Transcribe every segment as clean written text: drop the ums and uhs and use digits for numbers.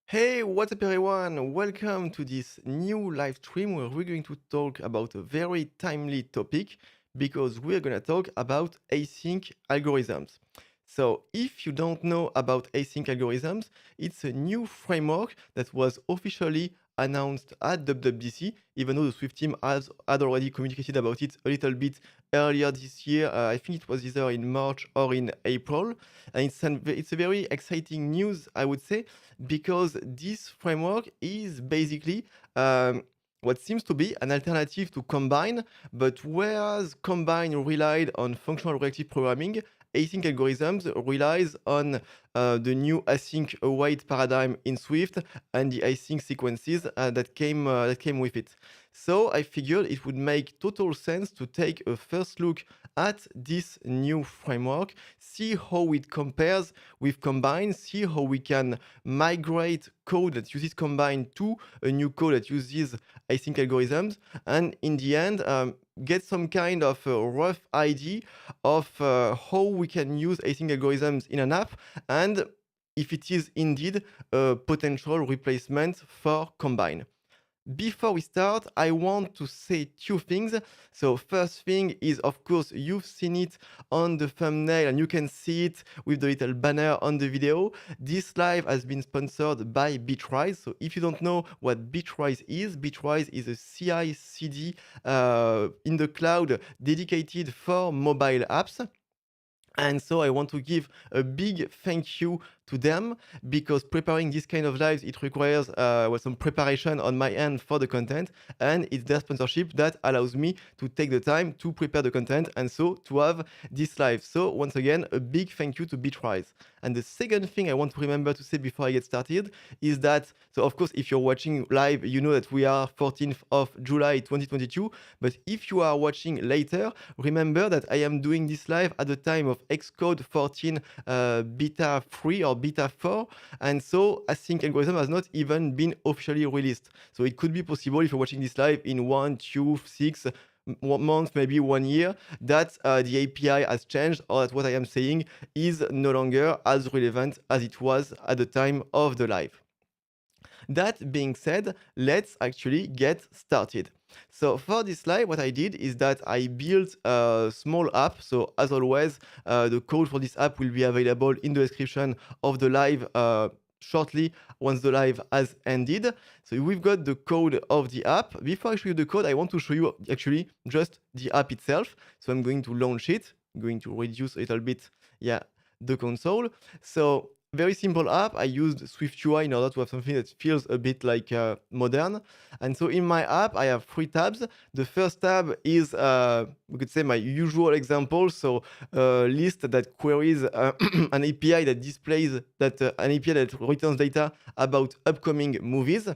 Hey, what's up, everyone? Welcome to this new live stream where we're going to talk about a very timely topic because we're going to talk about async algorithms. So, if you don't know about async algorithms, it's a new framework that was officially announced at WWDC, even though the Swift team had already communicated about it a little bit earlier this year. I think it was either in March or in April. And it's a very exciting news, I would say, because this framework is basically what seems to be an alternative to Combine, but whereas Combine relied on functional reactive programming, async algorithms relies on the new async await paradigm in Swift and the async sequences that came with it. So I figured it would make total sense to take a first look at this new framework, see how it compares with Combine, see how we can migrate code that uses Combine to a new code that uses async algorithms, and in the end, get some kind of a rough idea of how we can use async algorithms in an app, and if it is indeed a potential replacement for Combine. Before we start, I want to say two things. So, first thing is, of course, you've seen it on the thumbnail and you can see it with the little banner on the video. This live has been sponsored by Bitrise. So, if you don't know what Bitrise is a CI CD in the cloud dedicated for mobile apps. And so I want to give a big thank you to them because preparing this kind of lives, it requires some preparation on my end for the content, and it's their sponsorship that allows me to take the time to prepare the content and so to have this live. So once again, a big thank you to Bitrise. And the second thing I want to remember to say before I get started is that, so of course, if you're watching live, you know that we are 14th of July 2022, but if you are watching later, remember that I am doing this live at the time of Xcode 14 beta 3 or beta 4, and so async algorithm has not even been officially released. So it could be possible if you're watching this live in 1, 2, 6 months, maybe 1 year, that the API has changed or that what I am saying is no longer as relevant as it was at the time of the live. That being said, let's actually get started. So for this slide, what I did is that I built a small app. So as always, the code for this app will be available in the description of the live shortly once the live has ended. So we've got the code of the app. Before I show you the code, I want to show you actually just the app itself. So I'm going to launch it. I'm going to reduce a little bit, yeah, the console. So very simple app. I used SwiftUI in order to have something that feels a bit like modern. And so in my app, I have three tabs. The first tab is, we could say, my usual example. So a list that queries an API that displays that an API that returns data about upcoming movies.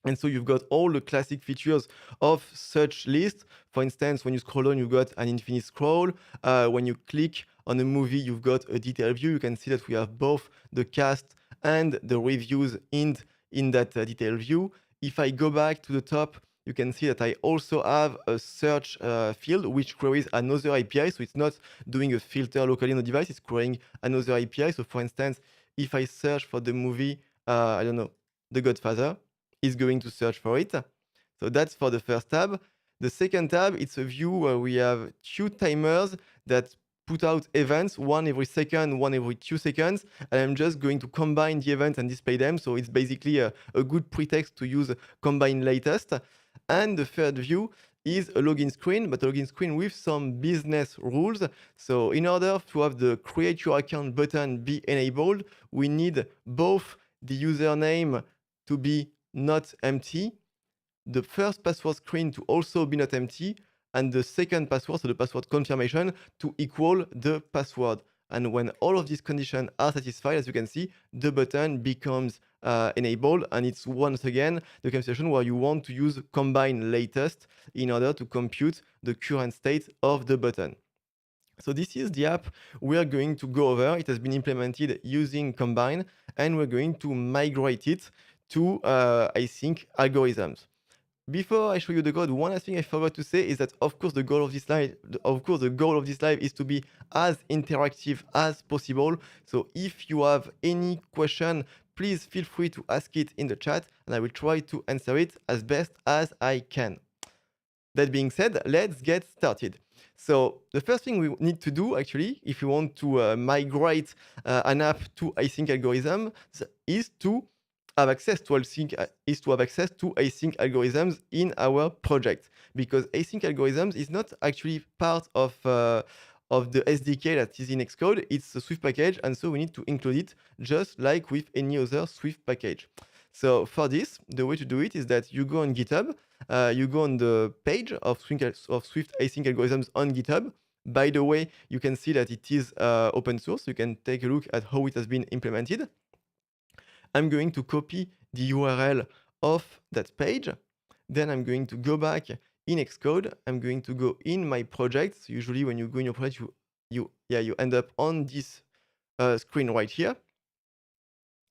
And so you've got all the classic features of such list. For instance, when you scroll down, you've got an infinite scroll. When you click on a movie, you've got a detailed view. You can see that we have both the cast and the reviews in that detailed view. If I go back to the top, you can see that I also have a search field which queries another API. So it's not doing a filter locally on the device, it's querying another API. So for instance, if I search for the movie, I don't know, The Godfather, is going to search for it. So that's for the first tab. The second tab, it's a view where we have two timers that put out events, one every second, one every 2 seconds, and I'm just going to combine the events and display them. So it's basically a good pretext to use combine latest. And the third view is a login screen, but a login screen with some business rules. So in order to have the create your account button be enabled, we need both the username to be not empty, the first password screen to also be not empty, and the second password, so the password confirmation, to equal the password. And when all of these conditions are satisfied, as you can see, the button becomes enabled, and it's once again the conversation where you want to use combine latest in order to compute the current state of the button. So this is the app we're going to go over. It has been implemented using Combine, and we're going to migrate it to async algorithms. Before I show you the code, one last thing I forgot to say is that, of course, the goal of this live is to be as interactive as possible. So if you have any question, please feel free to ask it in the chat and I will try to answer it as best as I can. That being said, let's get started. So the first thing we need to do, actually, if we want to migrate an app to async algorithm, is to have access to async algorithms in our project, because async algorithms is not actually part of the SDK that is in Xcode. It's a Swift package, and so we need to include it just like with any other Swift package. So for this, the way to do it is that you go on GitHub, you go on the page of Swift async algorithms on GitHub. By the way, you can see that it is open source. You can take a look at how it has been implemented. I'm going to copy the URL of that page. Then I'm going to go back in Xcode. I'm going to go in my project. So usually when you go in your project, you end up on this screen right here.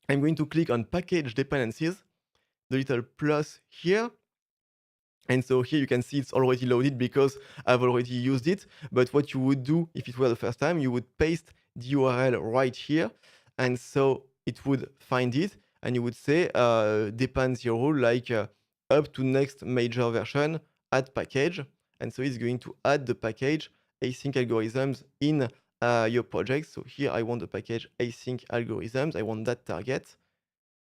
I'm going to click on package dependencies, the little plus here. And so here you can see it's already loaded because I've already used it. But what you would do if it were the first time, you would paste the URL right here. And so it would find it and you would say dependency rule like up to next major version, add package. And so it's going to add the package async algorithms in your project. So here I want the package async algorithms. I want that target.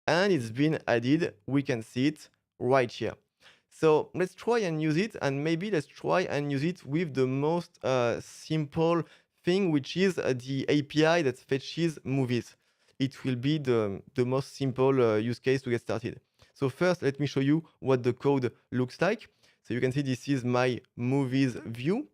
And it's been added. We can see it right here. So let's try and use it, and maybe let's try and use it with the most simple thing, which is the API that fetches movies. It will be the most simple use case to get started. So first, let me show you what the code looks like. So you can see this is my movies view.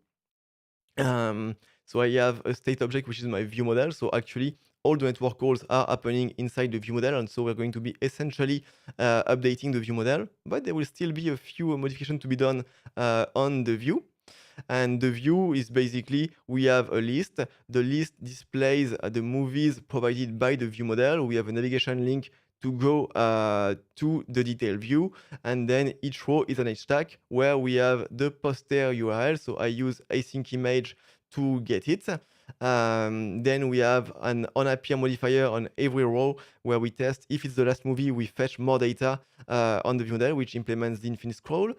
So I have a state object, which is my view model. So actually, all the network calls are happening inside the view model. And so we're going to be essentially updating the view model, but there will still be a few modifications to be done on the view. And the view is basically, we have a list. The list displays the movies provided by the view model. We have a navigation link to go to the detail view. And then each row is an hashtag where we have the poster URL. So I use async image to get it. Then we have an onAppear modifier on every row where we test if it's the last movie, we fetch more data on the view model, which implements the infinite scroll.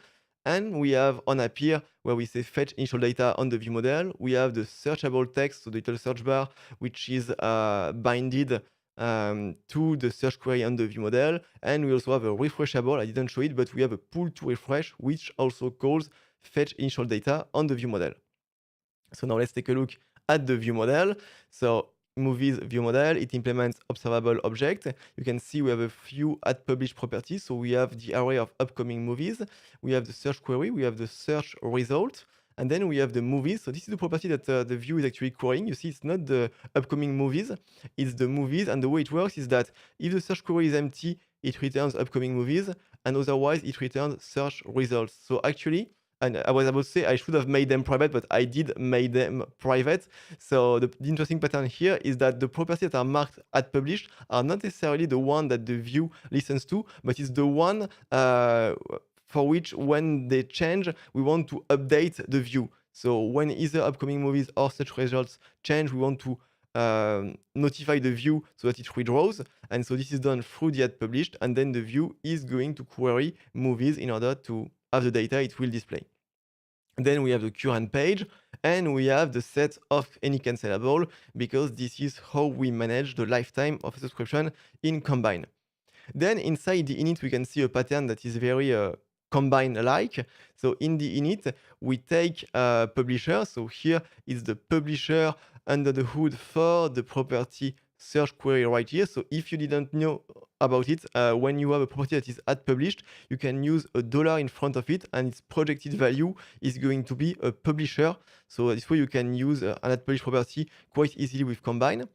And we have onAppear where we say fetch initial data on the view model. We have the searchable text, so the little search bar, which is binded to the search query on the view model. And we also have a refreshable, I didn't show it, but we have a pull to refresh, which also calls fetch initial data on the view model. So now let's take a look at the view model. So movies view model, it implements observable object. You can see we have a few add published properties. So we have the array of upcoming movies. We have the search query. We have the search result. And then we have the movies. So this is the property that the view is actually querying. You see, it's not the upcoming movies, it's the movies. And the way it works is that if the search query is empty, it returns upcoming movies, and otherwise it returns search results. So actually, and I was about to say I should have made them private, but I did make them private. So the interesting pattern here is that the properties that are marked add published are not necessarily the one that the view listens to, but it's the one for which when they change, we want to update the view. So when either upcoming movies or search results change, we want to notify the view so that it redraws. And so this is done through the add published, and then the view is going to query movies in order to have the data it will display. Then we have the current page, and we have the set of any cancelable, because this is how we manage the lifetime of a subscription in Combine. Then inside the init, we can see a pattern that is very Combine-like. So in the init, we take publisher. So here is the publisher under the hood for the property search query right here. So if you didn't know about it, when you have a property that is add published, you can use a dollar in front of it, and its projected value is going to be a publisher. So this way you can use an add published property quite easily with Combine.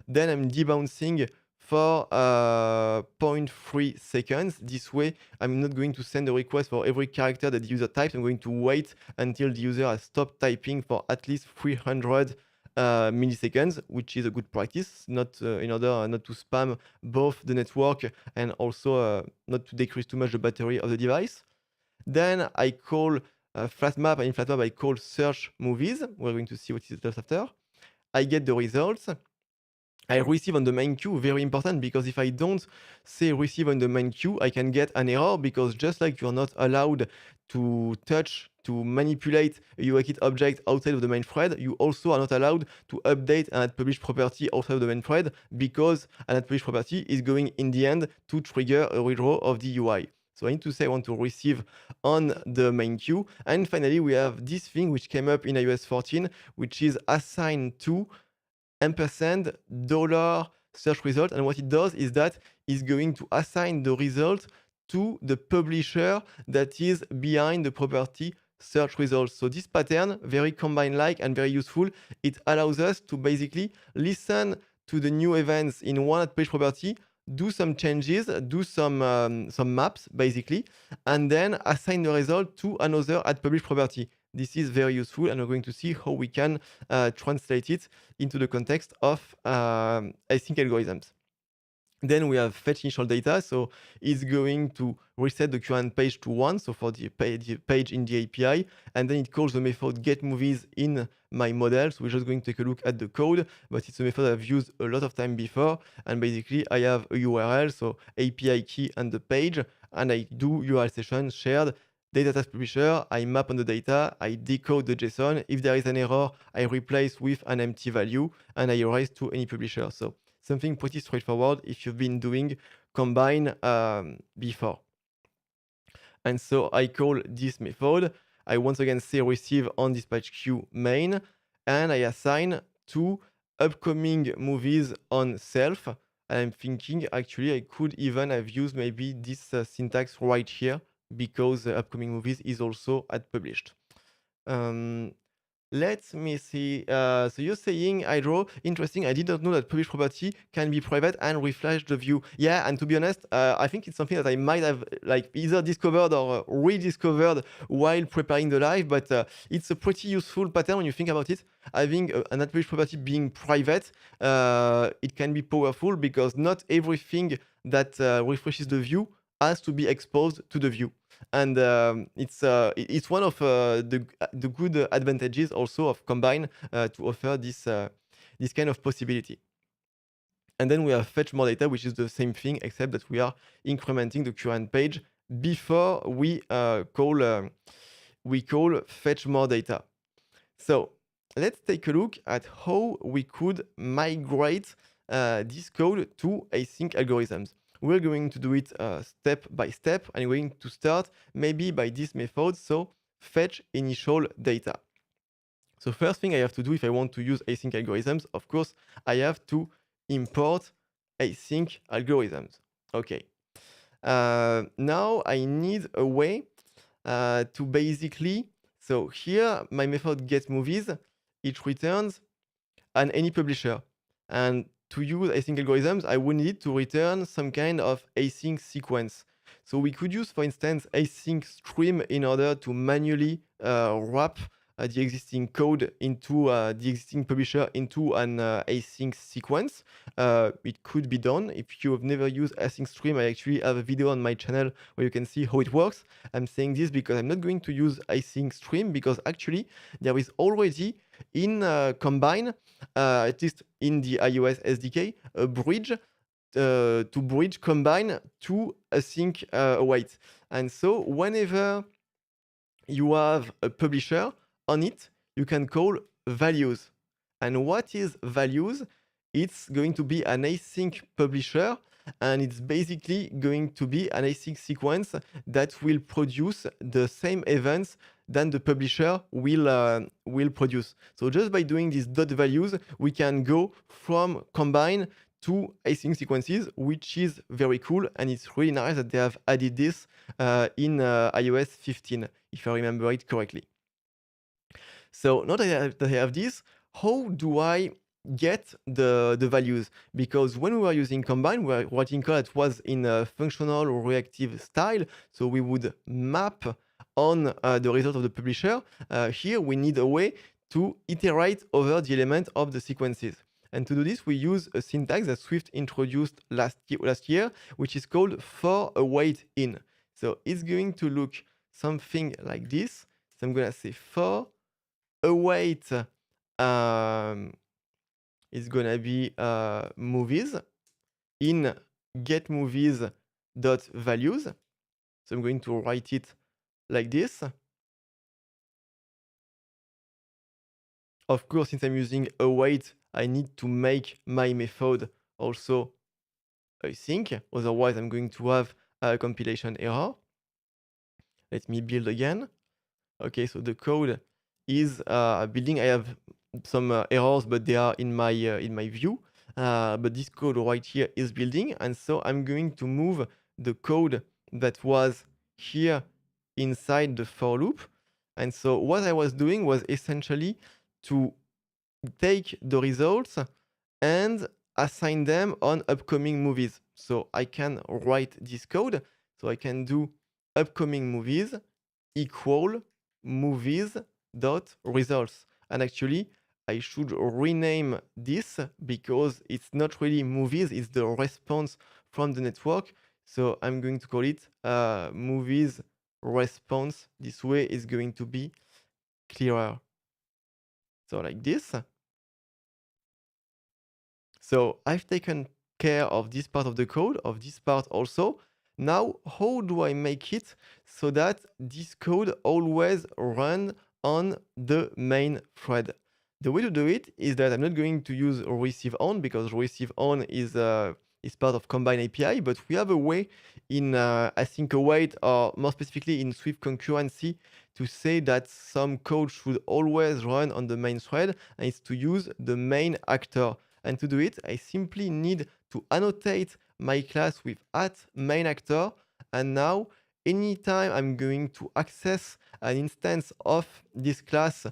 Then I'm debouncing for 0.3 seconds. This way, I'm not going to send a request for every character that the user types. I'm going to wait until the user has stopped typing for at least 300 milliseconds, which is a good practice, not in order not to spam both the network and also not to decrease too much the battery of the device. Then I call flatmap, and in flatmap I call search movies. We're going to see what it does after. I get the results. I receive on the main queue, very important, because if I don't say receive on the main queue, I can get an error, because just like you're not allowed to touch, to manipulate a UIKit object outside of the main thread, you also are not allowed to update an add_publish property outside of the main thread, because an add_publish property is going in the end to trigger a redraw of the UI. So I need to say I want to receive on the main queue. And finally, we have this thing which came up in iOS 14, which is assign to ampersand dollar search result. And what it does is that it's going to assign the result to the publisher that is behind the property search results. So this pattern, very Combine-like and very useful. It allows us to basically listen to the new events in one page property, do some changes, do some maps basically, and then assign the result to another @publish property. This is very useful, and we're going to see how we can translate it into the context of async algorithms. Then we have fetch initial data, so it's going to reset the current page to 1, so for the page in the API, and then it calls the method getMovies in my model. So we're just going to take a look at the code, but it's a method I've used a lot of time before, and basically I have a URL, so API key and the page, and I do URL session shared data task publisher, I map on the data, I decode the JSON. If there is an error, I replace with an empty value, and I erase to any publisher. So something pretty straightforward if you've been doing Combine before. And so I call this method. I once again say receive on dispatch queue main, and I assign two upcoming movies on self. And I'm thinking actually I could even have used maybe this syntax right here, because upcoming movies is also @published. Let me see. So you're saying, Hydro, interesting. I did not know that publish property can be private and refresh the view. Yeah, and to be honest, I think it's something that I might have like either discovered or rediscovered while preparing the live. But it's a pretty useful pattern when you think about it. Having an @publish property being private, it can be powerful, because not everything that refreshes the view has to be exposed to the view. And it's one of the good advantages also of Combine to offer this kind of possibility. And then we have fetch more data, which is the same thing, except that we are incrementing the current page before we call fetch more data. So let's take a look at how we could migrate this code to async algorithms. We're going to do it step by step, and we're going to start maybe by this method, so fetch initial data. So first thing I have to do if I want to use async algorithms, of course, I have to import async algorithms. Okay. Now I need a way to basically, so here my method getMovies, it returns an any publisher. And to use async algorithms, I would need to return some kind of async sequence. So we could use, for instance, async stream in order to manually wrap the existing code into the existing publisher into an async sequence. It could be done. If you have never used async stream, I actually have a video on my channel where you can see how it works. I'm saying this because I'm not going to use async stream, because actually there is already in Combine, at least in the iOS SDK, a bridge to bridge Combine to async await. And so whenever you have a publisher on it, you can call values. And what is values? It's going to be an async publisher, and it's basically going to be an async sequence that will produce the same events than the publisher will produce. So just by doing these dot values, we can go from Combine to async sequences, which is very cool, and it's really nice that they have added this in iOS 15, if I remember it correctly. So now that I have this, how do I get the values? Because when we were using Combine, we were writing code that was in a functional or reactive style, so we would map on the result of the publisher. Here we need a way to iterate over the element of the sequences. And to do this, we use a syntax that Swift introduced last year, which is called for await in. So it's going to look something like this. So I'm going to say for await is gonna be movies in get movies dot values. So I'm going to write it like this. Of course, since I'm using await, I need to make my method also async. Otherwise, I'm going to have a compilation error. Let me build again. Okay, so the code is building. I have some errors, but they are in my view. But this code right here is building, and so I'm going to move the code that was here inside the for loop. And so what I was doing was essentially to take the results and assign them on upcoming movies. So I can write this code. So I can do upcoming movies equal movies dot results. And actually, I should rename this because it's not really movies, it's the response from the network. So I'm going to call it movies response. This way is going to be clearer. So like this. So I've taken care of this part of the code, of this part also. Now, how do I make it so that this code always run on the main thread? The way to do it is that I'm not going to use receive on because receive on is part of Combine API, but we have a way in async await, or more specifically in Swift concurrency, to say that some code should always run on the main thread, and it's to use the main actor. And to do it, I simply need to annotate my class with @main_actor. And now, anytime I'm going to access an instance of this class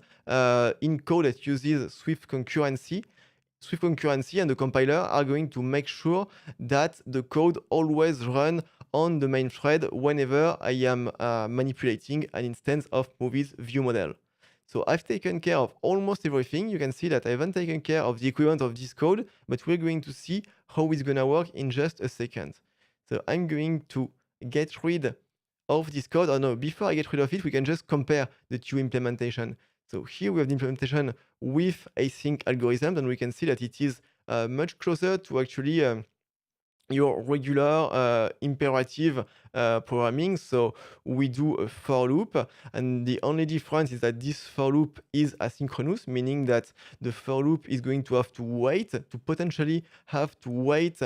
in code that uses Swift concurrency and the compiler are going to make sure that the code always run on the main thread whenever I am manipulating an instance of movies view model. So I've taken care of almost everything. You can see that I haven't taken care of the equivalent of this code, but we're going to see how it's gonna work in just a second. So I'm going to get rid of this code. Oh no, before I get rid of it, we can just compare the two implementation. So here we have the implementation with async algorithms, and we can see that it is much closer to actually your regular imperative programming. So we do a for loop, and the only difference is that this for loop is asynchronous, meaning that the for loop is going to have to wait, to potentially have to wait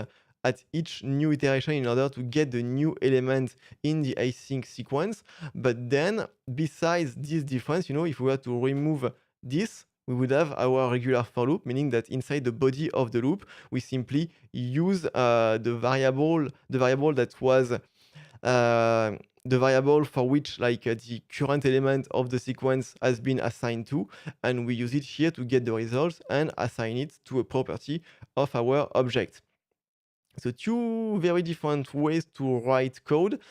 at each new iteration in order to get the new element in the async sequence. But then, besides this difference, if we were to remove this, we would have our regular for loop, meaning that inside the body of the loop, we simply use the variable that was the variable for which the current element of the sequence has been assigned to, and we use it here to get the results and assign it to a property of our object. So two very different ways to write code.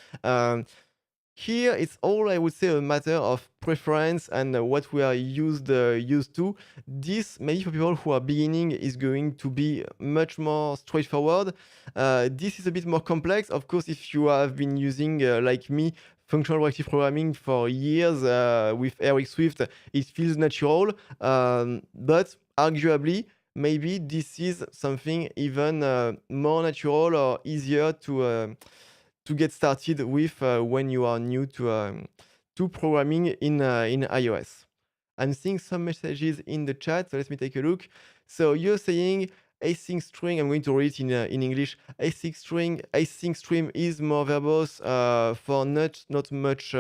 Here, it's all, I would say, a matter of preference and what we are used to. This, maybe for people who are beginning, is going to be much more straightforward. This is a bit more complex. Of course, if you have been using, like me, functional reactive programming for years with Eric Swift, it feels natural. But arguably, maybe this is something even more natural or easier to get started with when you are new to programming in iOS. I'm seeing some messages in the chat, so let me take a look. So you're saying async string, I'm going to read it in English. Async string is more verbose for not much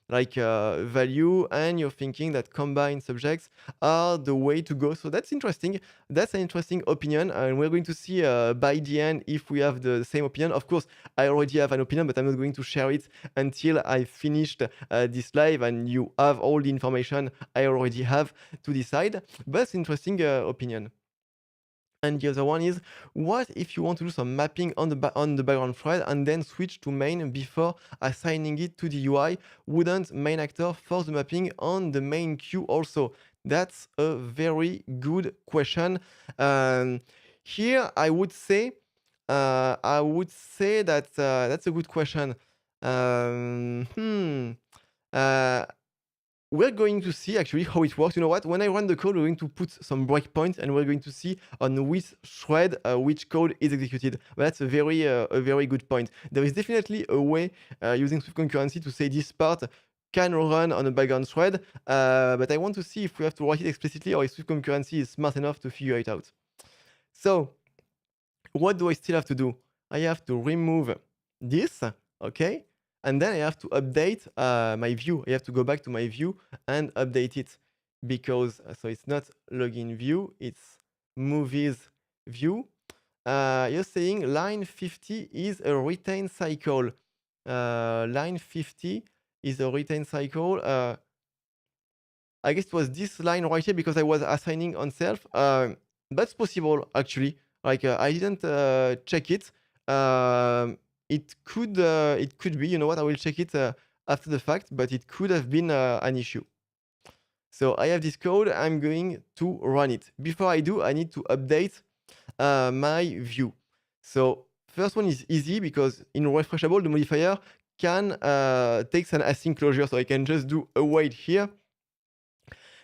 value, and you're thinking that combined subjects are the way to go. So that's interesting. That's an interesting opinion, and we're going to see by the end if we have the same opinion. Of course, I already have an opinion, but I'm not going to share it until I finished this live, and you have all the information I already have to decide. But it's an interesting opinion. And the other one is, what if you want to do some mapping on the background thread and then switch to main before assigning it to the UI? Wouldn't main actor force the mapping on the main queue also? That's a very good question. Here, I would say that that's a good question. Um, hmm. Uh, we're going to see actually how it works. You know what? When I run the code, we're going to put some breakpoints and we're going to see on which thread which code is executed. But that's a very good point. There is definitely a way using Swift concurrency to say this part can run on a background thread, but I want to see if we have to write it explicitly or if Swift concurrency is smart enough to figure it out. So what do I still have to do? I have to remove this, okay? And then I have to update my view. I have to go back to my view and update it because, so it's not login view, it's movies view. You're saying line 50 is a retain cycle. Line 50 is a retain cycle. I guess it was this line right here because I was assigning on self. That's possible actually. Like I didn't check it. It could be. You know what? I will check it after the fact, but it could have been an issue. So I have this code. I'm going to run it. Before I do, I need to update my view. So first one is easy because in refreshable, the modifier can takes an async closure. So I can just do await here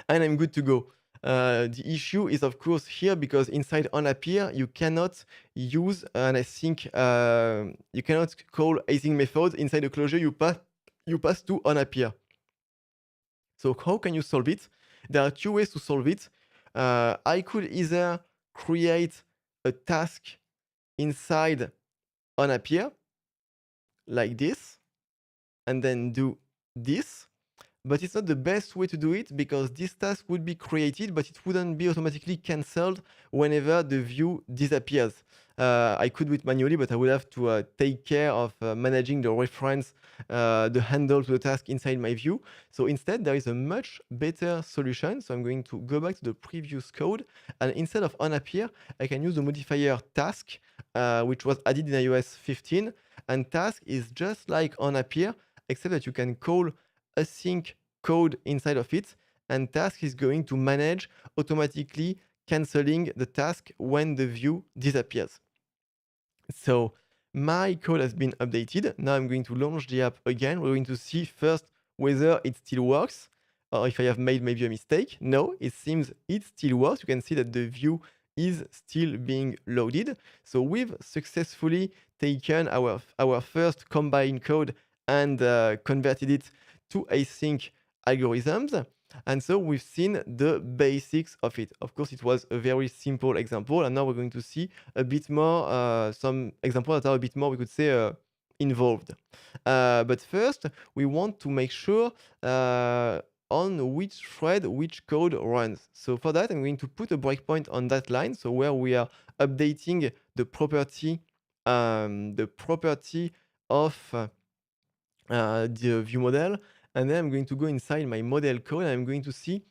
and I'm good to go. The issue is of course here because inside onAppear you cannot use an async, you cannot call async methods inside the closure you pass to onAppear. So how can you solve it? There are two ways to solve it. I could either create a task inside onAppear like this and then do this. But it's not the best way to do it because this task would be created, but it wouldn't be automatically cancelled whenever the view disappears. I could do it manually, but I would have to take care of managing the reference, the handle to the task inside my view. So instead, there is a much better solution. So I'm going to go back to the previous code. And instead of onAppear, I can use the modifier task, which was added in iOS 15. And task is just like onAppear, except that you can call async code inside of it, and task is going to manage automatically canceling the task when the view disappears. So my code has been updated. Now I'm going to launch the app again. We're going to see first whether it still works or if I have made maybe a mistake. No, it seems it still works. You can see that the view is still being loaded. So we've successfully taken our first combined code and converted it to async algorithms. And so we've seen the basics of it. Of course, it was a very simple example, and now we're going to see a bit more, some examples that are a bit more, we could say, involved. But first, we want to make sure on which thread which code runs. So for that, I'm going to put a breakpoint on that line, so where we are updating the property of the view model. And then I'm going to go inside my model code and I'm going to see,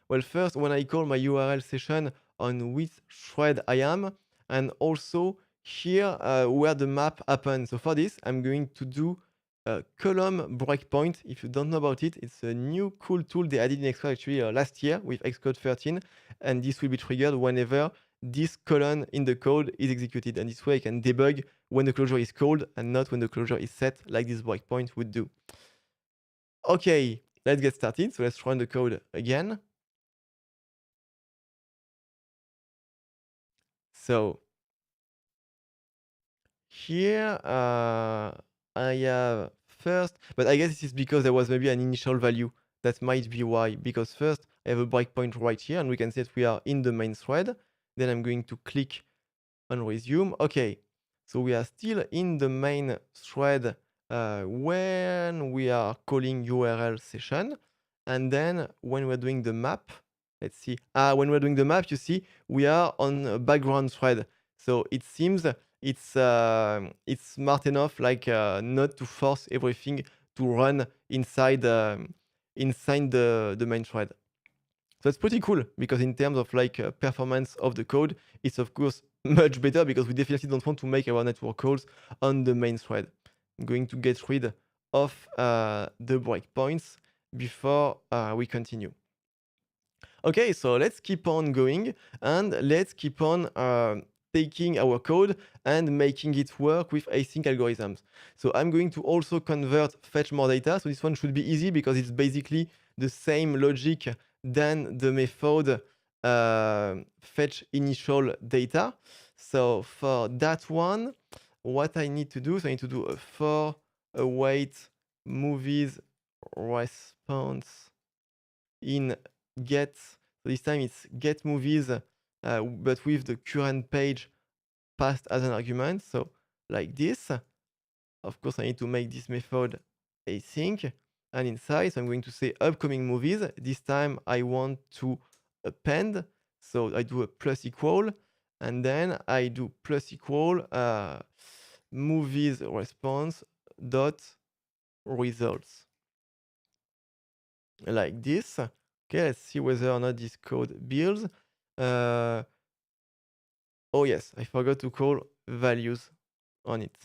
well, first when I call my URL session on which thread I am, and also here where the map happens. So for this, I'm going to do a column breakpoint. If you don't know about it, it's a new cool tool they added in Xcode actually last year with Xcode 13, and this will be triggered whenever this colon in the code is executed. And this way I can debug when the closure is called and not when the closure is set, like this breakpoint would do. Okay, let's get started. So let's run the code again. So here I have first, but I guess this is because there was maybe an initial value. That might be why, because first I have a breakpoint right here and we can see that we are in the main thread. Then I'm going to click on resume. Okay, so we are still in the main thread when we are calling URL session. And then when we're doing the map, let's see. When we're doing the map, you see we are on a background thread. So it seems it's smart enough, like not to force everything to run inside the main thread. So that's pretty cool because in terms of like performance of the code, it's of course much better because we definitely don't want to make our network calls on the main thread. I'm going to get rid of the breakpoints before we continue. Okay, so let's keep on going and let's keep on taking our code and making it work with async algorithms. So I'm going to also convert fetch more data. So this one should be easy because it's basically the same logic than the method fetch initial data. So for that one, what I need to do, so I need to do a for await movies response in get. So this time it's get movies, but with the current page passed as an argument. So like this. Of course, I need to make this method async. And inside, so I'm going to say upcoming movies. This time I want to append. So I do a plus equal. And then I do plus equal movies response dot results. Like this. Okay, let's see whether or not this code builds. Oh yes, I forgot to call values on it.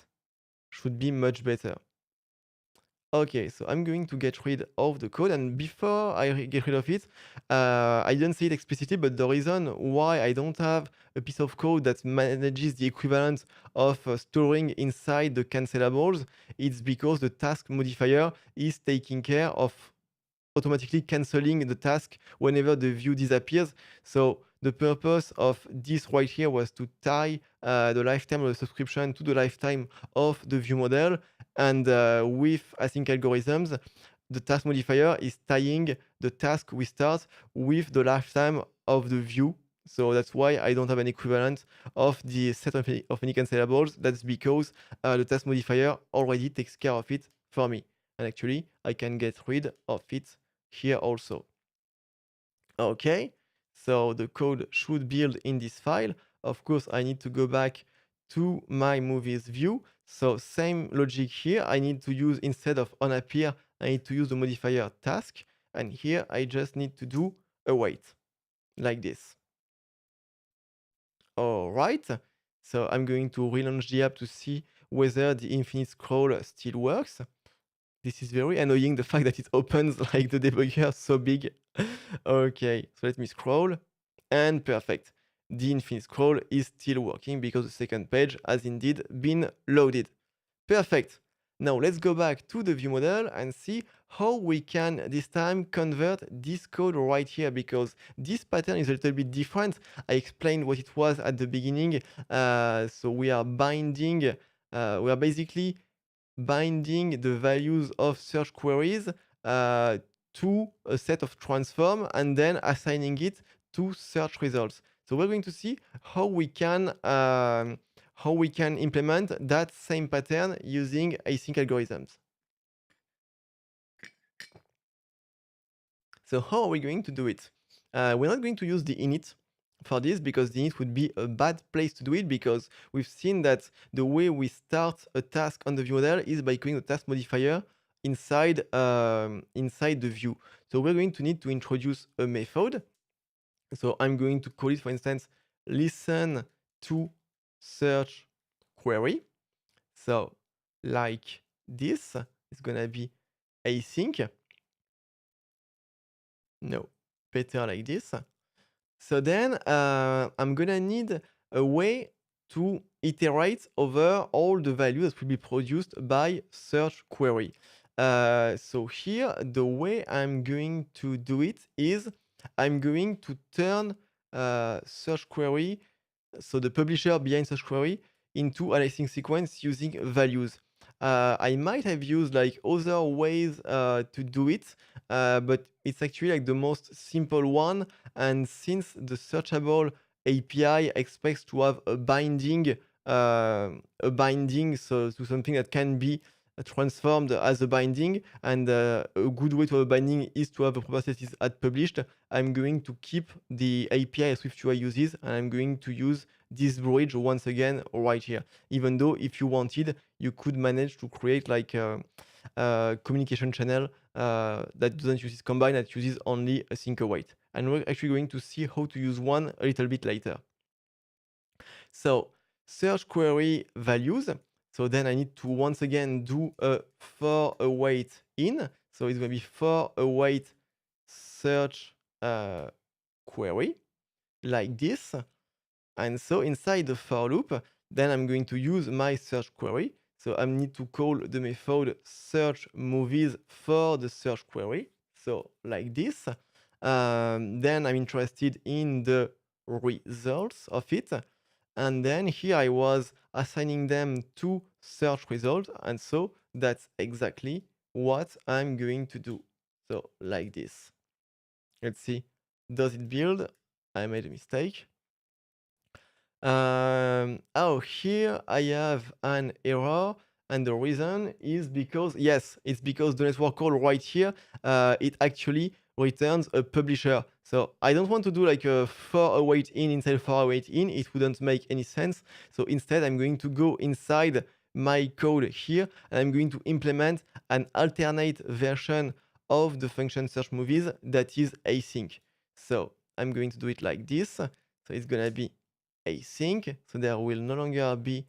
Should be much better. Okay, so I'm going to get rid of the code, and before I get rid of it, I didn't say it explicitly, but the reason why I don't have a piece of code that manages the equivalent of storing inside the cancellables, it's because the task modifier is taking care of automatically canceling the task whenever the view disappears. So the purpose of this right here was to tie the lifetime of the subscription to the lifetime of the view model. And with async algorithms, the task modifier is tying the task we start with the lifetime of the view. So that's why I don't have an equivalent of the set of any cancellables. That's because the task modifier already takes care of it for me. And actually, I can get rid of it here also. Okay, so the code should build in this file. Of course, I need to go back to my movies view. So same logic here. I need to use, instead of onAppear, I need to use the modifier task. And here I just need to do await, like this. All right, so I'm going to relaunch the app to see whether the infinite scroll still works. This is very annoying, the fact that it opens like the debugger so big. Okay, so let me scroll, and perfect. The infinite scroll is still working because the second page has indeed been loaded. Perfect. Now let's go back to the view model and see how we can this time convert this code right here, because this pattern is a little bit different. I explained what it was at the beginning. So we are binding, we are basically binding the values of search queries to a set of transform and then assigning it to search results. So we're going to see how we can implement that same pattern using async algorithms. So how are we going to do it? We're not going to use the init for this, because the init would be a bad place to do it, because we've seen that the way we start a task on the view model is by calling the task modifier inside the view. So we're going to need to introduce a method. So I'm going to call it, for instance, listen to search query. So like this, it's gonna be async. No, better like this. So then I'm gonna need a way to iterate over all the values that will be produced by search query. So here, the way I'm going to do it is I'm going to turn search query, so the publisher behind search query, into an async sequence using values. I might have used like other ways to do it, but it's actually like the most simple one. And since the searchable API expects to have a binding, so to something that can be transformed as a binding, and a good way to have a binding is to have a property that is at published, I'm going to keep the API SwiftUI uses, and I'm going to use this bridge once again right here. Even though if you wanted, you could manage to create like a communication channel that doesn't use this combine, that uses only async await. And we're actually going to see how to use one a little bit later. So search query values. So then I need to once again do a for await in. So it's going to be for await search query like this. And so inside the for loop, then I'm going to use my search query. So I need to call the method search movies for the search query. So like this. Then I'm interested in the results of it. And then here I was assigning them to search result. And so that's exactly what I'm going to do. So like this. Let's see. Does it build? I made a mistake. Oh, here I have an error, and the reason is because, yes, it's because the network call right here, it actually returns a publisher. So I don't want to do like a for await in inside for await in. It wouldn't make any sense. So instead, I'm going to go inside my code here, and I'm going to implement an alternate version of the function search movies that is async. So I'm going to do it like this. So it's gonna be async. So there will no longer be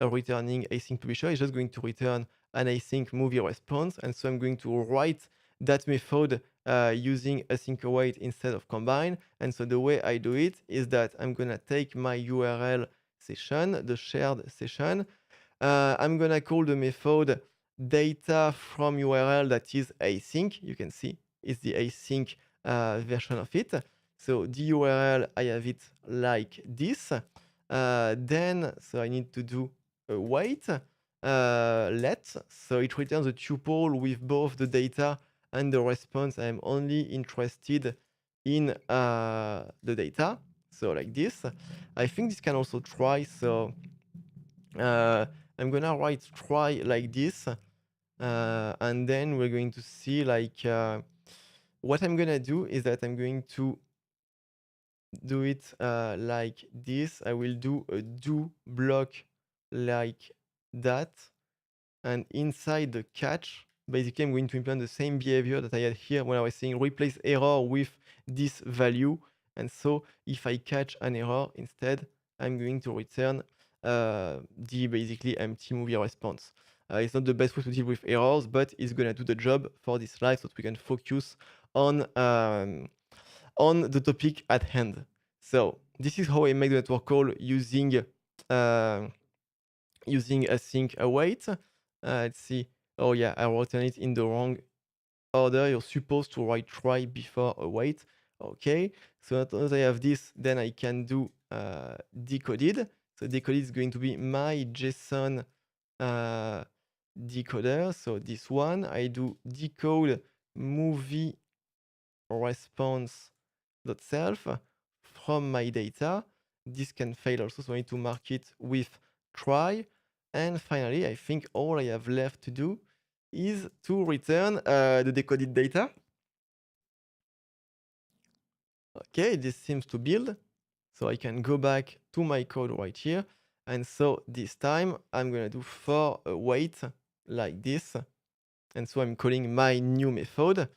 a returning async publisher. It's just going to return an async movie response. And so I'm going to write that method using async await instead of combine. And so the way I do it is that I'm gonna take my URL session, the shared session. I'm gonna call the method data from URL that is async. You can see it's the async version of it. So the URL, I have it like this. Then, so I need to do a wait, let. So it returns a tuple with both the data and the response. I'm only interested in the data. So like this. I think this can also try. So I'm gonna write try like this. And then we're going to see like what I'm gonna do is that I'm going to do it like this. I will do a do block like that. And inside the catch, basically I'm going to implement the same behavior that I had here when I was saying replace error with this value. And so if I catch an error instead, I'm going to return the basically empty movie response. It's not the best way to deal with errors, but it's gonna do the job for this slide so that we can focus on the topic at hand. So this is how I make the network call using async await. Let's see. Oh yeah, I wrote it in the wrong order. You're supposed to write try before await. Okay. So as I have this, then I can do decoded. So decoded is going to be my JSON decoder. So this one, I do decode movie response self from my data. This can fail also, so I need to mark it with try. And finally, I think all I have left to do is to return the decoded data. Okay, this seems to build. So I can go back to my code right here. And so this time I'm gonna do for await like this. And so I'm calling my new method.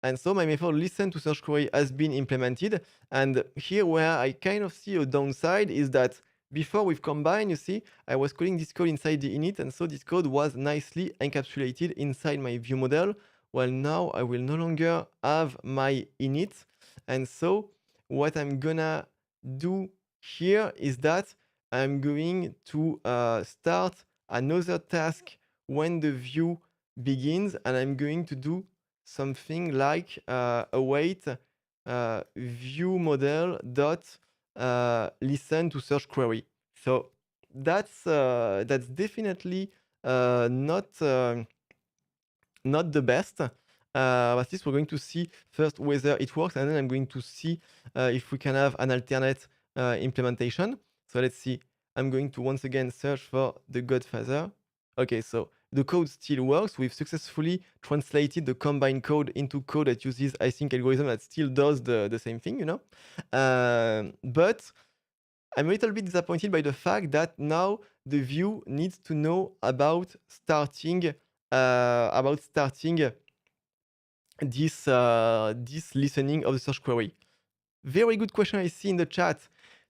And so my method listen to search query has been implemented. And here where I kind of see a downside is that before with combine, you see, I was calling this code inside the init. And so this code was nicely encapsulated inside my view model. Well, now I will no longer have my init. And so what I'm gonna do here is that I'm going to start another task when the view begins. And I'm going to do something like await view model dot listen to search query. So that's definitely not the best. But this we're going to see first whether it works, and then I'm going to see if we can have an alternate implementation. So let's see. I'm going to once again search for the Godfather. Okay, so the code still works. We've successfully translated the combined code into code that uses async algorithm that still does the same thing, you know. But I'm a little bit disappointed by the fact that now the view needs to know about starting this listening of the search query. Very good question I see in the chat.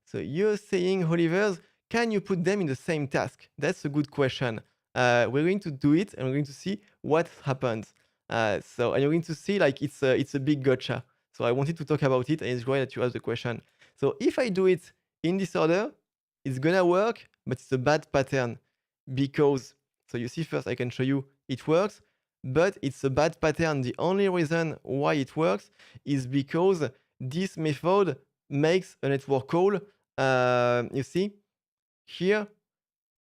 So you're saying, Olivers, can you put them in the same task? That's a good question. We're going to do it and we're going to see what happens. And you're going to see like it's a big gotcha. So I wanted to talk about it, and it's great that you asked the question. So if I do it in this order, it's gonna work, but it's a bad pattern because, so you see first I can show you it works, but it's a bad pattern. The only reason why it works is because this method makes a network call. You see here,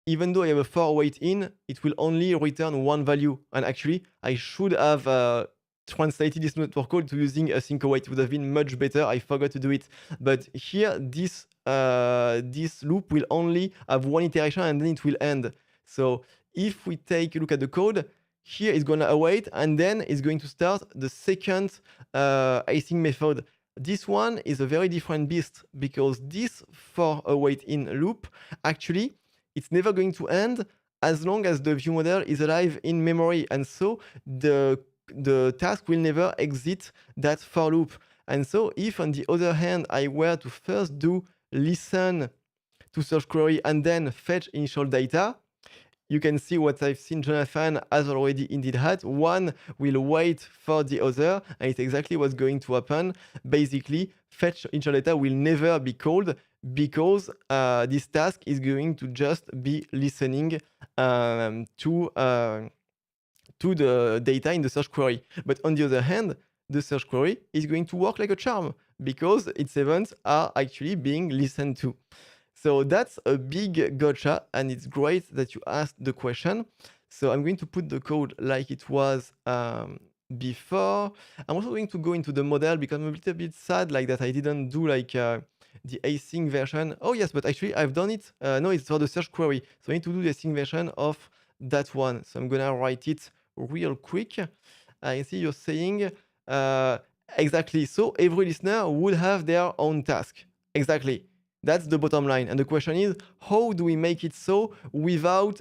even though I have a for await in, it will only return one value. And actually, I should have translated this network code to using async await. It would have been much better. I forgot to do it. But here, this loop will only have one iteration and then it will end. So if we take a look at the code, here it's gonna await and then it's going to start the second async method. This one is a very different beast because this for await in loop, actually, it's never going to end as long as the view model is alive in memory. And so the task will never exit that for loop. And so if on the other hand, I were to first do listen to search query and then fetch initial data, you can see what I've seen Jonathan has already indeed had. One will wait for the other, and it's exactly what's going to happen. Basically, fetch initial data will never be called because this task is going to just be listening to the data in the search query. But on the other hand, the search query is going to work like a charm because its events are actually being listened to. So that's a big gotcha, and it's great that you asked the question. So I'm going to put the code like it was before. I'm also going to go into the model because I'm a little bit sad like that I didn't do like the async version. Oh yes, but actually I've done it. No, it's for the search query. So I need to do the async version of that one. So I'm gonna write it real quick. I see you're saying exactly. So every listener would have their own task. Exactly. That's the bottom line. And the question is, how do we make it so without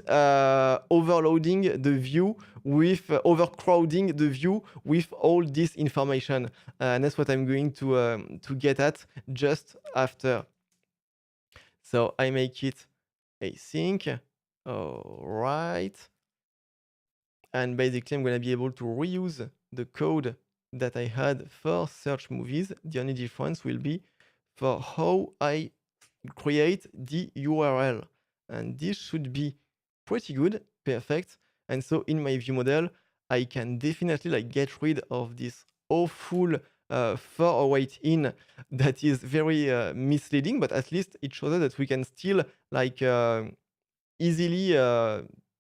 overloading the view with overcrowding the view with all this information? And that's what I'm going to get at just after. So I make it async. All right. And basically, I'm going to be able to reuse the code that I had for search movies. The only difference will be for how I create the URL. And this should be pretty good, perfect. And so in my view model, I can definitely like get rid of this awful for await in that is very misleading, but at least it shows us that we can still like easily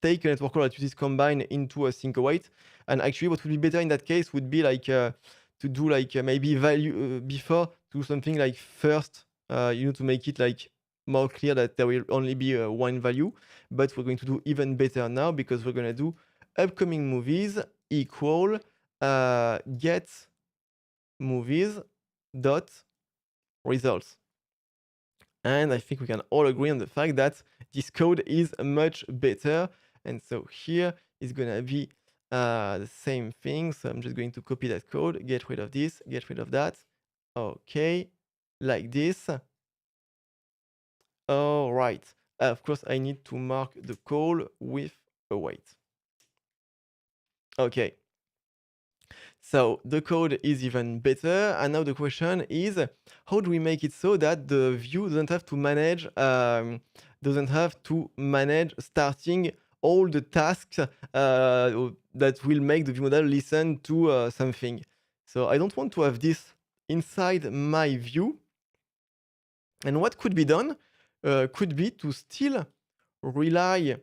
take a network call that uses combine into a sync await. And actually what would be better in that case would be like to do like maybe value before to something like first, to make it like more clear that there will only be one value. But we're going to do even better now because we're going to do upcoming movies equal get movies dot results. And I think we can all agree on the fact that this code is much better. And so here is going to be the same thing. So I'm just going to copy that code, get rid of this, get rid of that. Okay, like this. All right. Of course, I need to mark the call with await. Okay. So the code is even better. And now the question is, how do we make it so that the view doesn't have to manage starting all the tasks that will make the view model listen to something. So I don't want to have this inside my view. And what could be done could be to still rely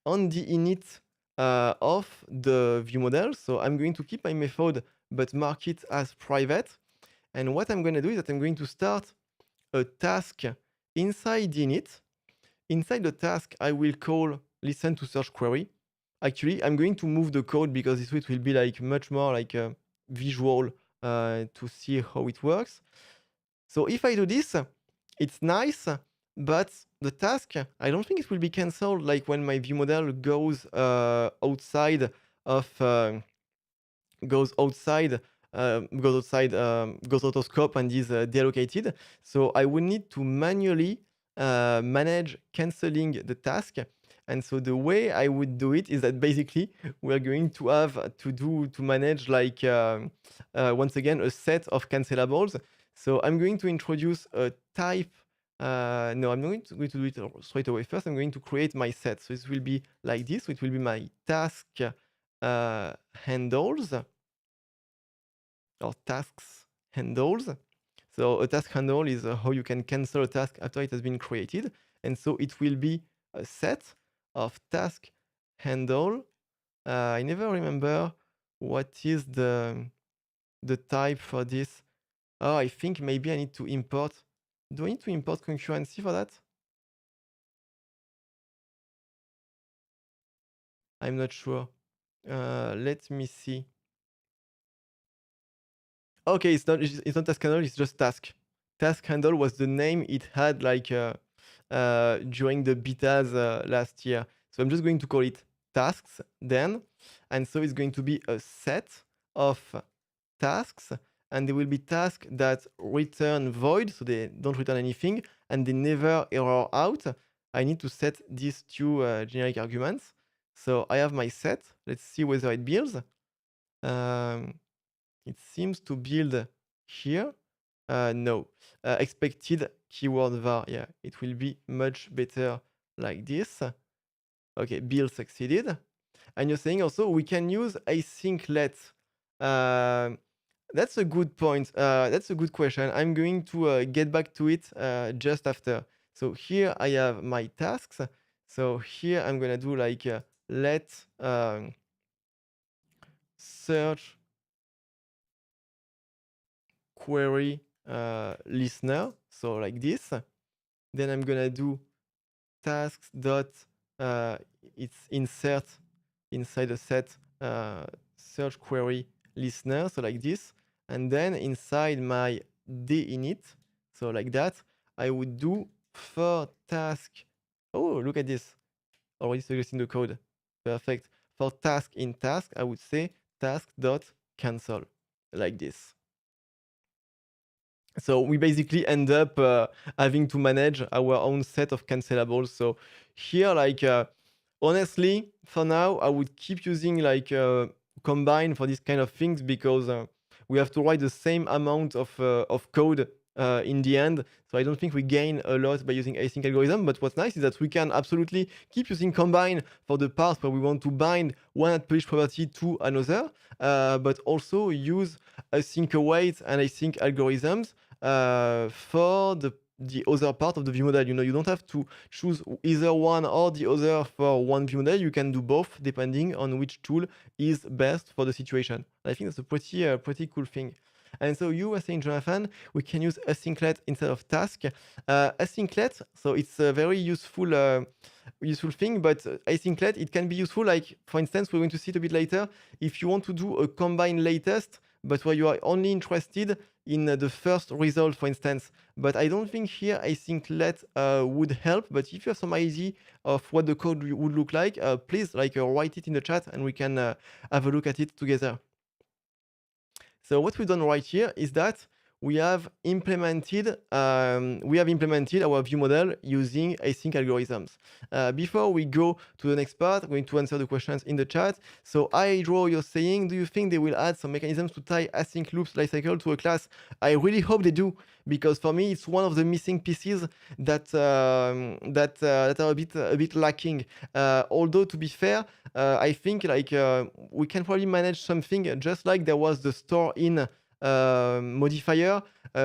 on the init of the view model. So I'm going to keep my method, but mark it as private. And what I'm going to do is that I'm going to start a task inside the init. Inside the task, I will call listen to search query. Actually, I'm going to move the code because this way it will be like much more like a visual to see how it works. So if I do this, it's nice, but the task, I don't think it will be cancelled like when my view model goes outside of goes out of scope and is deallocated. So I will need to manually manage canceling the task. And so the way I would do it is that basically we're going to have to manage like once again a set of cancellables. So I'm going to introduce a type. No, I'm not going to do it straight away. First, I'm going to create my set. So this will be like this. So it will be my task handles or tasks handles. So a task handle is how you can cancel a task after it has been created. And so it will be a set of task handle. I never remember what is the type for this. Oh, I think maybe I need to import. Do I need to import concurrency for that? I'm not sure. Let me see. Okay, it's not task handle, it's just task. Task handle was the name it had like during the betas last year. So I'm just going to call it tasks then. And so it's going to be a set of tasks, and there will be tasks that return void, so they don't return anything, and they never error out. I need to set these two generic arguments. So I have my set. Let's see whether it builds. It seems to build here. No. Expected keyword var. Yeah, it will be much better like this. Okay, build succeeded. And you're saying also we can use async let. That's a good point. That's a good question. I'm going to get back to it just after. So here I have my tasks. So here I'm gonna do like let search query listener. So like this. Then I'm gonna do tasks dot it's insert inside a set search query listener. So like this. And then inside my dinit, so like that, I would do for task. Oh, look at this. Already suggesting the code. Perfect. For task in task, I would say task dot cancel like this. So we basically end up having to manage our own set of cancellables. So here, like honestly, for now, I would keep using like combine for these kind of things because we have to write the same amount of code in the end. So I don't think we gain a lot by using async algorithm. But what's nice is that we can absolutely keep using combine for the part where we want to bind one published property to another, but also use async await and async algorithms for the other part of the view model. You know, you don't have to choose either one or the other for one view model. You can do both depending on which tool is best for the situation. I think that's a pretty cool thing. And so you were saying, Jonathan, we can use asynclet instead of task. Asynclet, so it's a very useful thing, but asynclet, it can be useful. Like, for instance, we're going to see it a bit later. If you want to do a combine latest, but where you are only interested in the first result, for instance. But I don't think here asynclet would help. But if you have some idea of what the code would look like, please write it in the chat and we can have a look at it together. So what we've done right here is that we have implemented our view model using async algorithms. Before we go to the next part, I'm going to answer the questions in the chat. So iDraw, you're saying, do you think they will add some mechanisms to tie async loops lifecycle to a class? I really hope they do, because for me it's one of the missing pieces that that are a bit lacking. Although to be fair, I think we can probably manage something just like there was the store in modifier.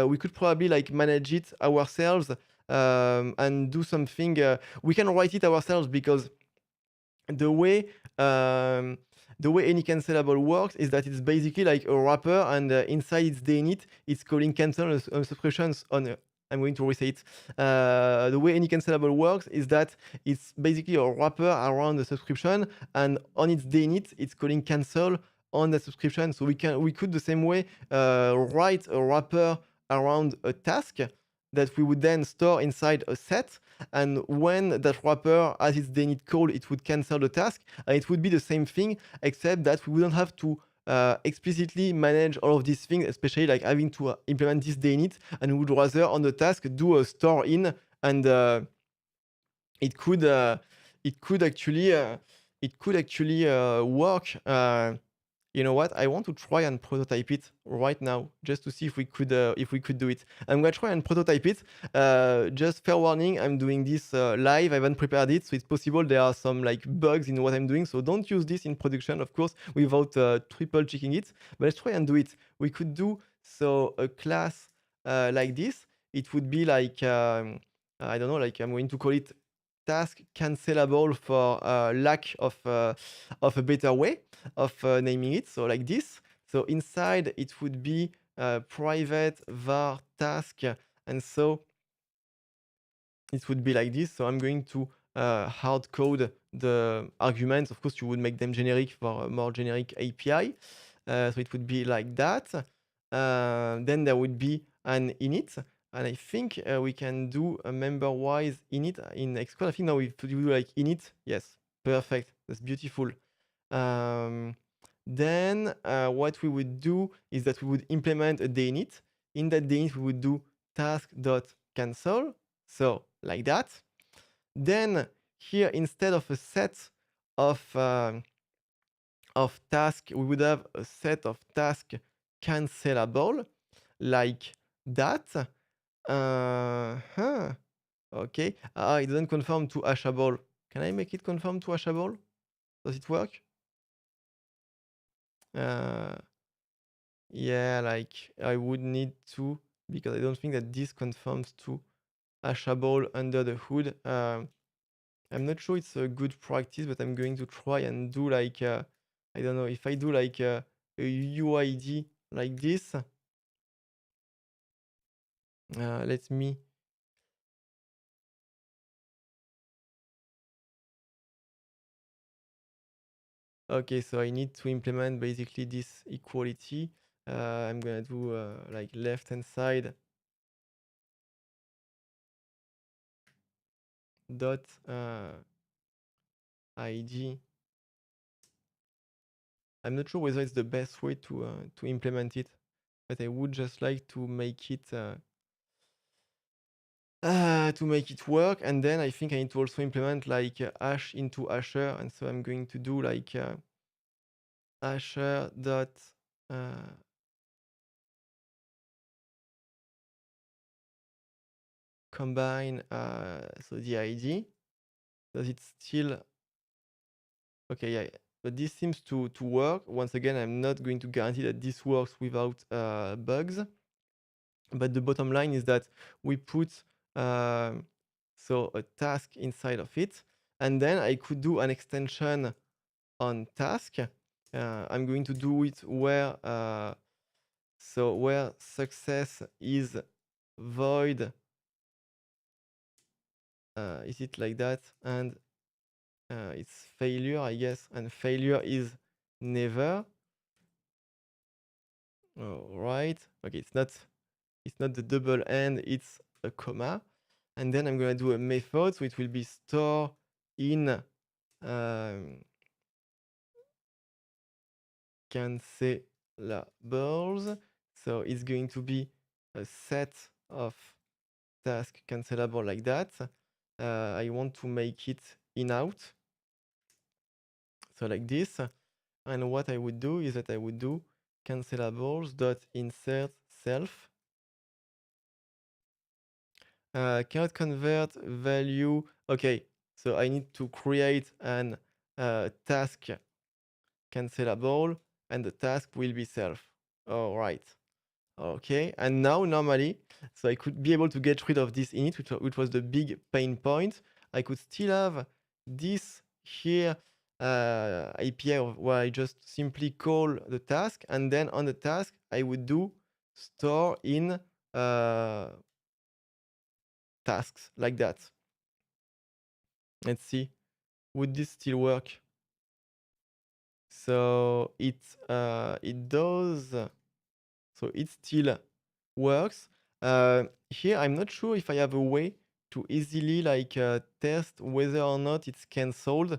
We could probably manage it ourselves and do something. We can write it ourselves because the way any cancelable works is that it's basically like a wrapper, and inside its dinit, it's calling cancel subscriptions on. I'm going to reset it. The way any cancelable works is that it's basically a wrapper around the subscription, and on its dinit, it's calling cancel on the subscription. So we could the same way write a wrapper around a task that we would then store inside a set. And when that wrapper has its dinit call, it would cancel the task. And it would be the same thing, except that we wouldn't have to explicitly manage all of these things, especially like having to implement this dinit, and we would rather on the task do a store in, and it could actually work You know what? I want to try and prototype it right now, just to see if we could do it. I'm gonna try and prototype it. Just fair warning, I'm doing this live. I haven't prepared it, so it's possible there are some like bugs in what I'm doing. So don't use this in production, of course, without triple checking it. But let's try and do it. We could do so a class like this. It would be like I don't know, like I'm going to call it task cancelable for lack of a better way of naming it. So like this. So inside it would be private var task, and so it would be like this. So I'm going to hard code the arguments. Of course, you would make them generic for a more generic API. So it would be like that. Then there would be an init. And I think we can do a member-wise init in Xcode. I think now we have to do like init. Yes, perfect. That's beautiful. Then what we would do is that we would implement a dinit. In that dinit, we would do task.cancel. So like that. Then here, instead of a set of task, we would have a set of task cancelable like that. Okay. It doesn't conform to hashable. Can I make it conform to hashable? Does it work? Yeah, like I would need to, because I don't think that this conforms to hashable under the hood. I'm not sure it's a good practice, but I'm going to try and do like, I don't know, if I do like a UID like this, let me. Okay, so I need to implement basically this equality. I'm gonna do like left hand side dot id. I'm not sure whether it's the best way to implement it, but I would just like to make it work. And then I think I need to also implement like hash into hasher, and so I'm going to do like hasher dot combine so the ID. Does it still okay? Yeah, but this seems to work. Once again, I'm not going to guarantee that this works without bugs, but the bottom line is that we put so a task inside of it, and then I could do an extension on task. I'm going to do it where so where success is void. Is it like that? And it's failure, I guess, and failure is never. All right. Okay, it's not the double end, it's a comma. And then I'm gonna do a method, so it will be store in cancelables. So it's going to be a set of task cancelable like that. I want to make it in out. So like this. And what I would do is that I would do cancellables dot insert self. Cannot convert value. Okay, so I need to create an task cancelable, and the task will be self. All right. Okay, and now normally, so I could be able to get rid of this init, which was the big pain point. I could still have this here API where I just simply call the task, and then on the task, I would do store in tasks like that. Let's see, would this still work? So it does. So it still works. Here, I'm not sure if I have a way to easily like test whether or not it's cancelled,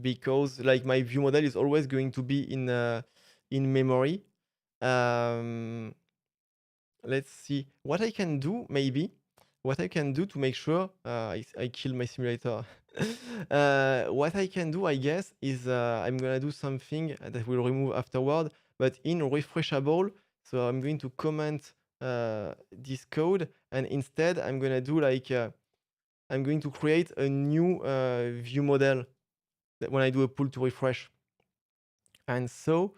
because like my view model is always going to be in memory. Let's see what I can do. Maybe what I can do to make sure I kill my simulator. What I can do, I guess, is I'm gonna do something that will remove afterward, but in refreshable. So I'm going to comment this code, and instead I'm gonna do like I'm going to create a new view model that when I do a pull to refresh. And so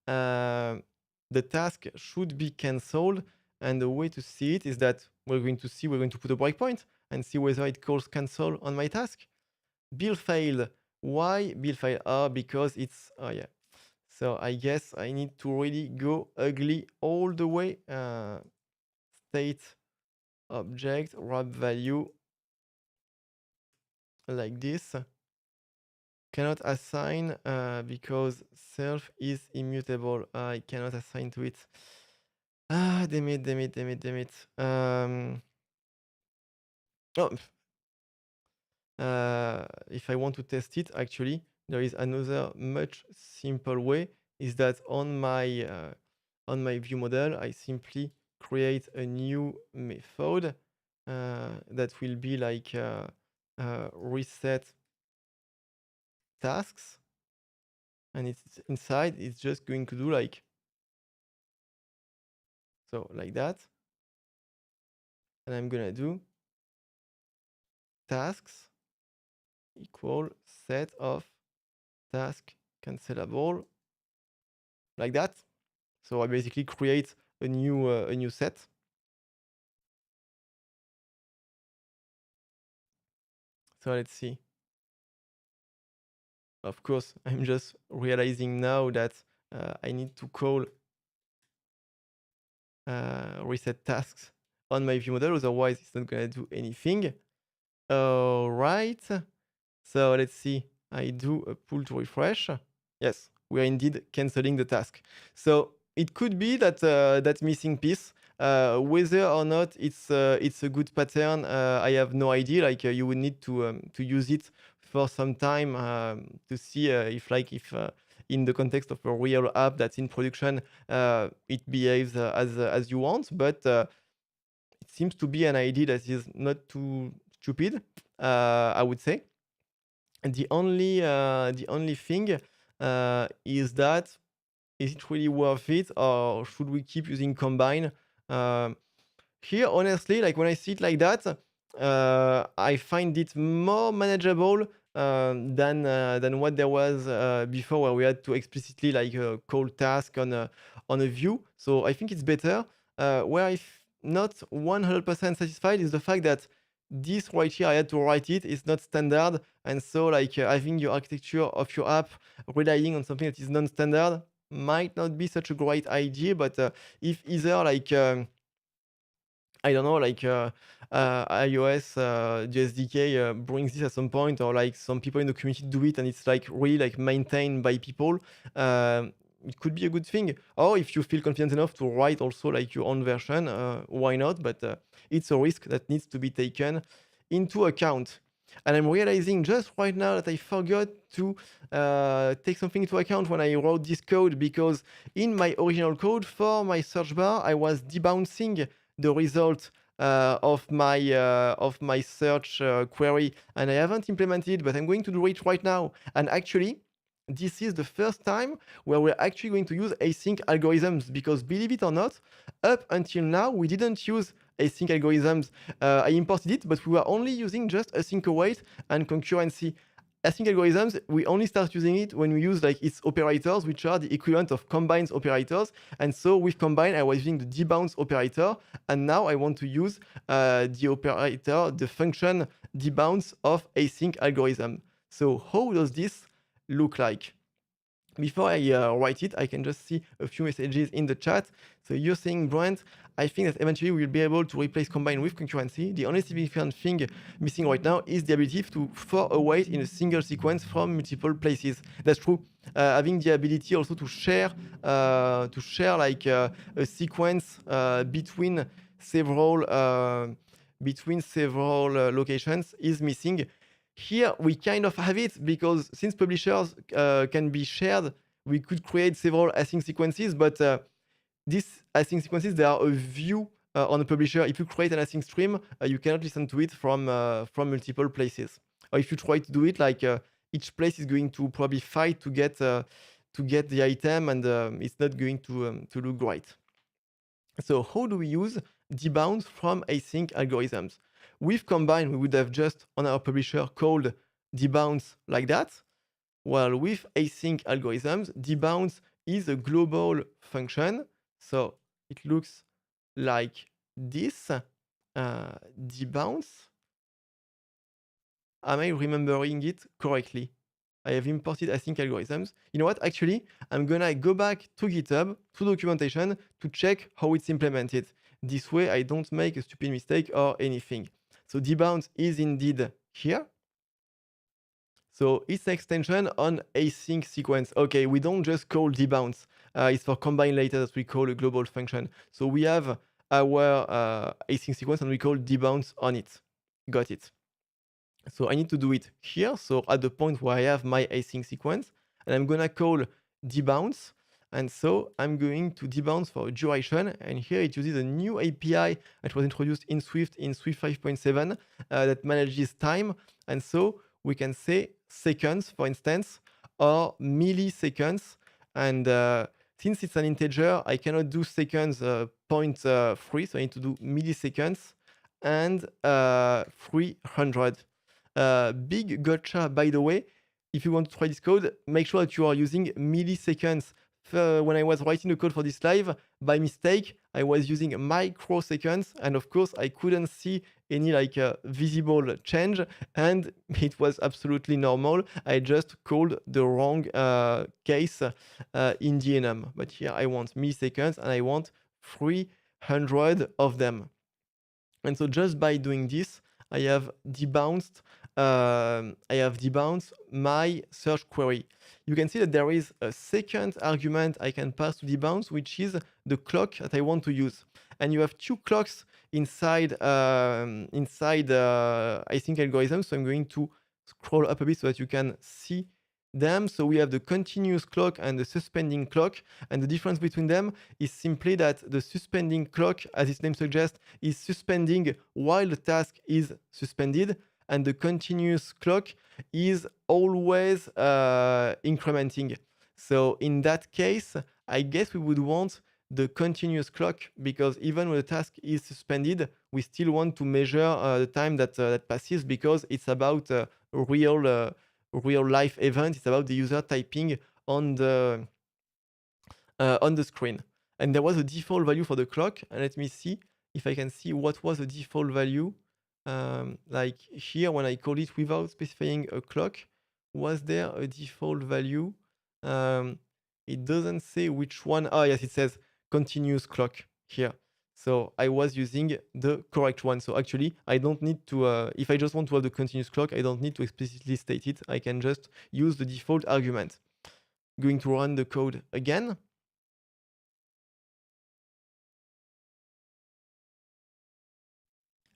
the task should be cancelled. And the way to see it is that we're going to put a breakpoint and see whether it calls cancel on my task. Build failed. Why build failed? Oh, because it's, oh yeah. So I guess I need to really go ugly all the way. State object wrap value like this. Cannot assign because self is immutable. I cannot assign to it. Ah, damn it, damn it, damn it, damn it. Oh, if I want to test it, actually, there is another much simple way. Is that on my view model, I simply create a new method that will be like reset tasks, and it's inside. It's just going to do like so, like that, and I'm gonna do tasks equal set of task cancelable like that. So I basically create a new set. So let's see. Of course, I'm just realizing now that I need to call reset tasks on my view model, otherwise it's not gonna do anything. All right. So let's see. I do a pull to refresh. Yes, we are indeed canceling the task. So it could be that that missing piece, whether or not it's a good pattern, I have no idea. Like you would need to use it for some time to see if in the context of a real app that's in production, it behaves as you want. But it seems to be an idea that is not too stupid, I would say. And the only thing is that is it really worth it, or should we keep using combine? Um, Here, honestly, like when I see it like that, I find it more manageable than what there was before, where we had to explicitly like call task on a view. So I think it's better. Where I'm not 100% satisfied is the fact that this right here, I had to write it. It's not standard, and so like having your architecture of your app relying on something that is non-standard might not be such a great idea. But if either like I don't know, like iOS, the SDK brings this at some point, or like some people in the community do it, and it's like really like maintained by people. It could be a good thing. Or if you feel confident enough to write also like your own version, why not? But it's a risk that needs to be taken into account. And I'm realizing just right now that I forgot to take something into account when I wrote this code, because in my original code for my search bar, I was debouncing the result of my search query, and I haven't implemented it, but I'm going to do it right now. And actually, this is the first time where we're actually going to use async algorithms, because believe it or not, up until now we didn't use async algorithms. I imported it, but we were only using just async await and concurrency. Async algorithms, we only start using it when we use like its operators, which are the equivalent of combines operators. And so with combine, I was using the debounce operator, and now I want to use the operator, the function debounce of async algorithm. So how does this look like? Before I write it, I can just see a few messages in the chat. So you're saying, Brent, I think that eventually we'll be able to replace combine with concurrency. The only significant thing missing right now is the ability to for await in a single sequence from multiple places. That's true. Having the ability also to share like a sequence between several locations is missing. Here we kind of have it, because since publishers can be shared, we could create several async sequences, but these async sequences, they are a view on a publisher. If you create an async stream, you cannot listen to it from multiple places. or if you try to do it, like each place is going to probably fight to get the item, and it's not going to look great. So how do we use debounce from async algorithms? With Combine, we would have just on our publisher called debounce like that. While with async algorithms, debounce is a global function. So it looks like this. Debounce. Am I remembering it correctly? I have imported async algorithms. You know what? Actually, I'm gonna go back to GitHub, to documentation, to check how it's implemented. This way, I don't make a stupid mistake or anything. So debounce is indeed here. So it's an extension on async sequence. Okay, we don't just call debounce. It's for combine later that we call a global function. So we have our async sequence and we call debounce on it. Got it. So I need to do it here. So at the point where I have my async sequence, and I'm gonna call debounce. And so I'm going to debounce for a duration. And here it uses a new API that was introduced in Swift 5.7 that manages time. And so we can say seconds, for instance, or milliseconds. And since it's an integer, I cannot do seconds 0.3, so I need to do milliseconds and 300. Big gotcha, by the way. If you want to try this code, make sure that you are using milliseconds. When I was writing the code for this live, by mistake, I was using microseconds, and of course, I couldn't see any visible change, and it was absolutely normal. I just called the wrong case in the enum. But here I want milliseconds, and I want 300 of them. And so just by doing this, I have debounced my search query. You can see that there is a second argument I can pass to debounce, which is the clock that I want to use. And you have two clocks inside async algorithm. So I'm going to scroll up a bit so that you can see them. So we have the continuous clock and the suspending clock. And the difference between them is simply that the suspending clock, as its name suggests, is suspending while the task is suspended. And the continuous clock is always incrementing. So in that case, I guess we would want the continuous clock, because even when the task is suspended, we still want to measure the time that passes, because it's about a real life event. It's about the user typing on the screen. And there was a default value for the clock. And let me see if I can see what was the default value. Like here, when I call it without specifying a clock, was there a default value? It doesn't say which one. Oh, yes, it says continuous clock here. So I was using the correct one. So actually, I don't need to, if I just want to have the continuous clock, I don't need to explicitly state it. I can just use the default argument. Going to run the code again.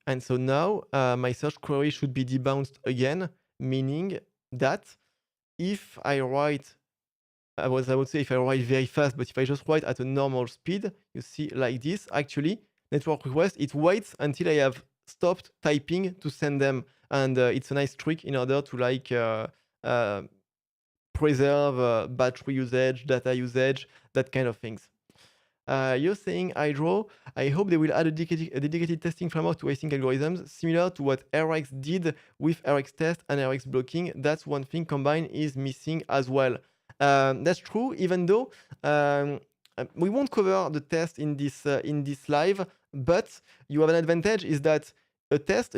And so now my search query should be debounced again, meaning that if I write, I would say if I write very fast, but if I just write at a normal speed, you see like this, actually, network request, it waits until I have stopped typing to send them. And it's a nice trick in order to preserve battery usage, data usage, that kind of things. You're saying, Hydro, I hope they will add a dedicated testing framework to async algorithms, similar to what RX did with RX test and RX blocking. That's one thing Combine is missing as well. That's true, even though we won't cover the test in this live, but you have an advantage, is that a test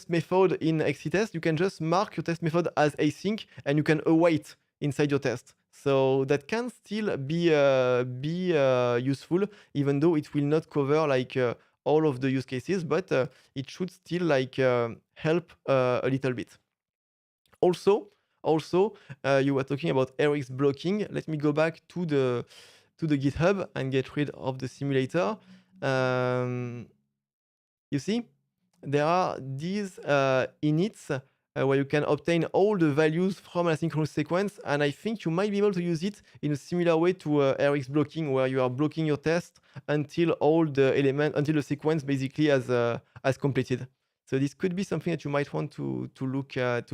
method in XCTest, you can just mark your test method as async, and you can await inside your test. So that can still be useful, even though it will not cover all of the use cases, but it should still help a little bit. Also, you were talking about RX blocking. Let me go back to the GitHub and get rid of the simulator. You see, there are these inits where you can obtain all the values from an asynchronous sequence, and I think you might be able to use it in a similar way to RX blocking, where you are blocking your test until all the sequence basically has completed. So this could be something that you might want to look at.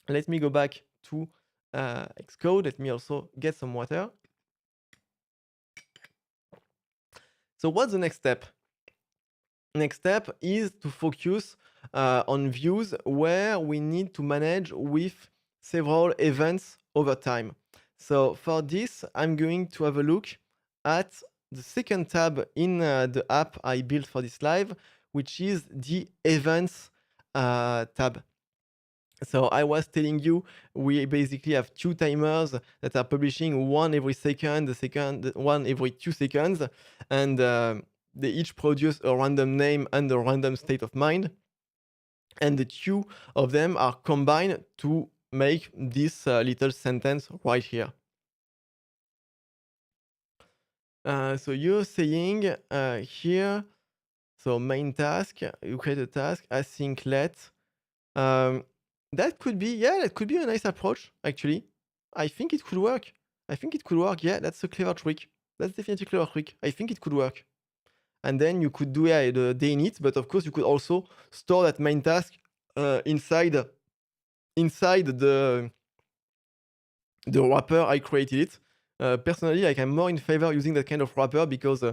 Let me go back to Xcode. Let me also get some water. So what's the next step? Next step is to focus on views where we need to manage with several events over time. So for this, I'm going to have a look at the second tab in the app I built for this live, which is the events tab. So I was telling you, we basically have two timers that are publishing one every second, the second one every 2 seconds, and they each produce a random name and a random state of mind. And the two of them are combined to make this little sentence right here. So you're saying here, so main task, you create a task, async let. That could be, yeah, that could be a nice approach, actually. I think it could work. Yeah, that's a clever trick. That's definitely a clever trick. I think it could work. And then you could do the day init, but of course you could also store that main task inside the wrapper I created it. Personally, like, I'm more in favor using that kind of wrapper because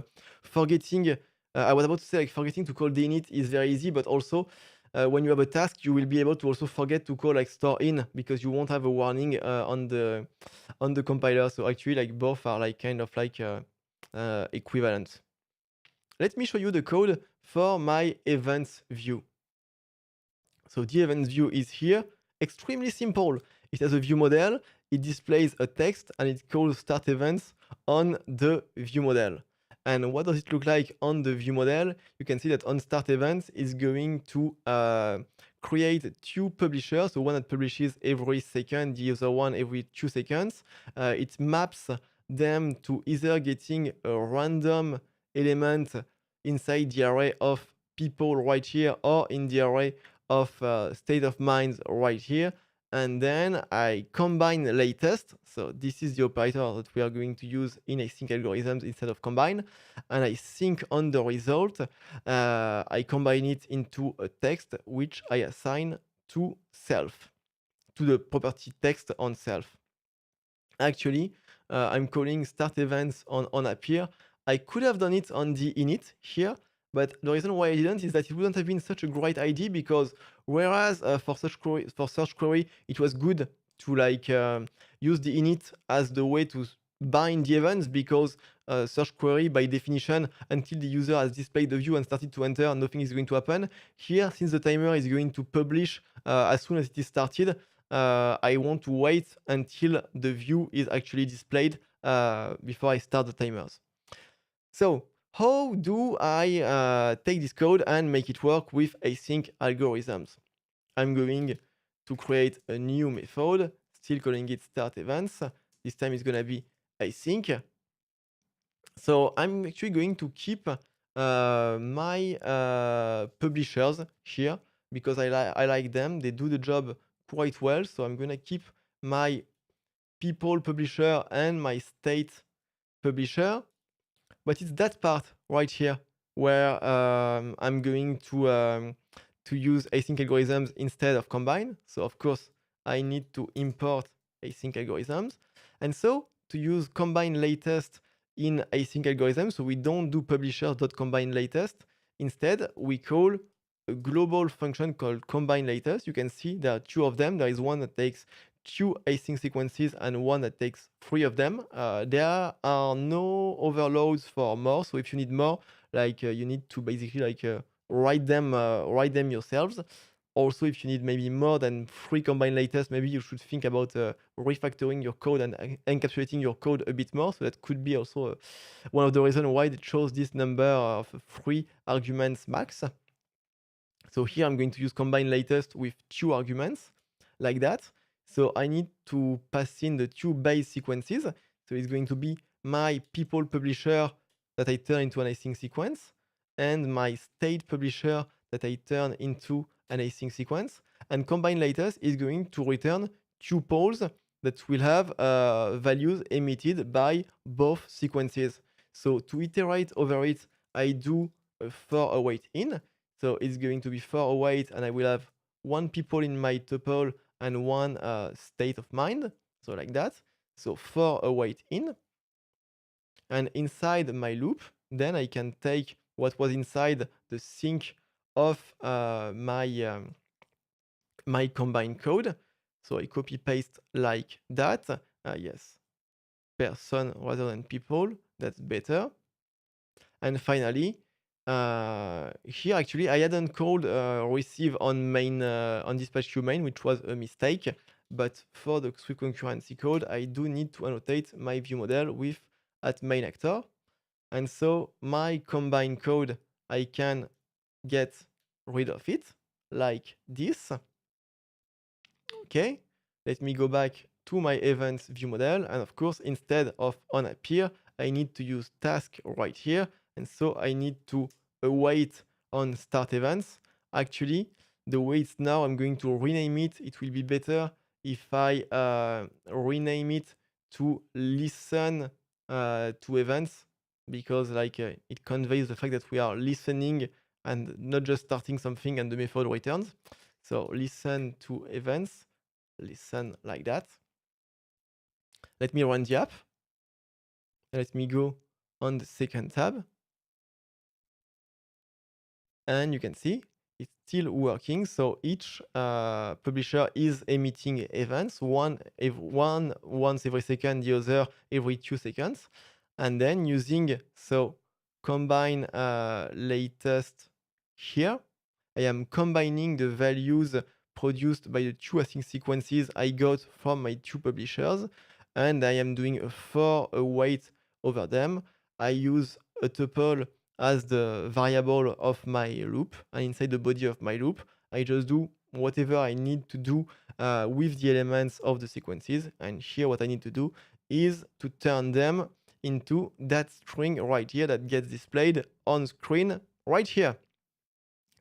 forgetting, I was about to say, like, forgetting to call day init is very easy, but also when you have a task, you will be able to also forget to call like store in because you won't have a warning on the compiler. So actually, like, both are like kind of like equivalent. Let me show you the code for my events view. So the events view is here. Extremely simple. It has a view model. It displays a text and it calls start events on the view model. And what does it look like on the view model? You can see that on start events is going to create two publishers. So one that publishes every second, the other one every 2 seconds. It maps them to either getting a random element inside the array of people right here or in the array of state of minds right here. And then I combine latest. So this is the operator that we are going to use in async algorithms instead of combine. And I think on the result, I combine it into a text which I assign to self, to the property text on self. Actually, I'm calling start events on appear. I could have done it on the init here, but the reason why I didn't is that it wouldn't have been such a great idea because whereas for search query, it was good to like use the init as the way to bind the events because search query by definition, until the user has displayed the view and started to enter, nothing is going to happen. Here, since the timer is going to publish as soon as it is started, I want to wait until the view is actually displayed before I start the timers. So how do I take this code and make it work with async algorithms? I'm going to create a new method, still calling it start events. This time it's going to be async. So I'm actually going to keep my publishers here because I like them. They do the job quite well. So I'm going to keep my people publisher and my state publisher. But it's that part right here where I'm going to use async algorithms instead of combine. So of course, I need to import async algorithms. And so to use combine latest in async algorithms, so we don't do publishers.combine latest. Instead, we call a global function called combine latest. You can see there are two of them. There is one that takes 2 async sequences and one that takes 3 of them. There are no overloads for more. So if you need more, like you need to basically like write them yourselves. Also, if you need maybe more than 3 combine latest, maybe you should think about refactoring your code and encapsulating your code a bit more. So that could be also one of the reasons why they chose this number of 3 arguments max. So here I'm going to use combine latest with 2 arguments like that. So I need to pass in the 2 base sequences. So it's going to be my people publisher that I turn into an async sequence and my state publisher that I turn into an async sequence. And combine latest is going to return tuples that will have values emitted by both sequences. So to iterate over it, I do for await in. So it's going to be for await, and I will have one people in my tuple and one state of mind. So like that. So for await in. And inside my loop, then I can take what was inside the sink of my combined code. So I copy paste like that. Yes, person rather than people. That's better. And finally, here actually I hadn't called receive on main on dispatch queue main, which was a mistake. But for the Swift concurrency code, I do need to annotate my view model with at main actor. And so my combined code, I can get rid of it like this. Okay, let me go back to my events view model. And of course, instead of on appear, I need to use task right here. And so I need to await on start events. Actually, the way it's now, I'm going to rename it. It will be better if I rename it to listen to events, because like it conveys the fact that we are listening and not just starting something and the method returns. So listen to events, listen like that. Let me run the app. Let me go on the second tab. And you can see it's still working. So each publisher is emitting events, one once every second, the other every 2 seconds. And then using combine latest here, I am combining the values produced by the 2 async sequences I got from my 2 publishers, and I am doing a for await over them. I use a tuple as the variable of my loop, and inside the body of my loop, I just do whatever I need to do with the elements of the sequences. And here what I need to do is to turn them into that string right here that gets displayed on screen right here.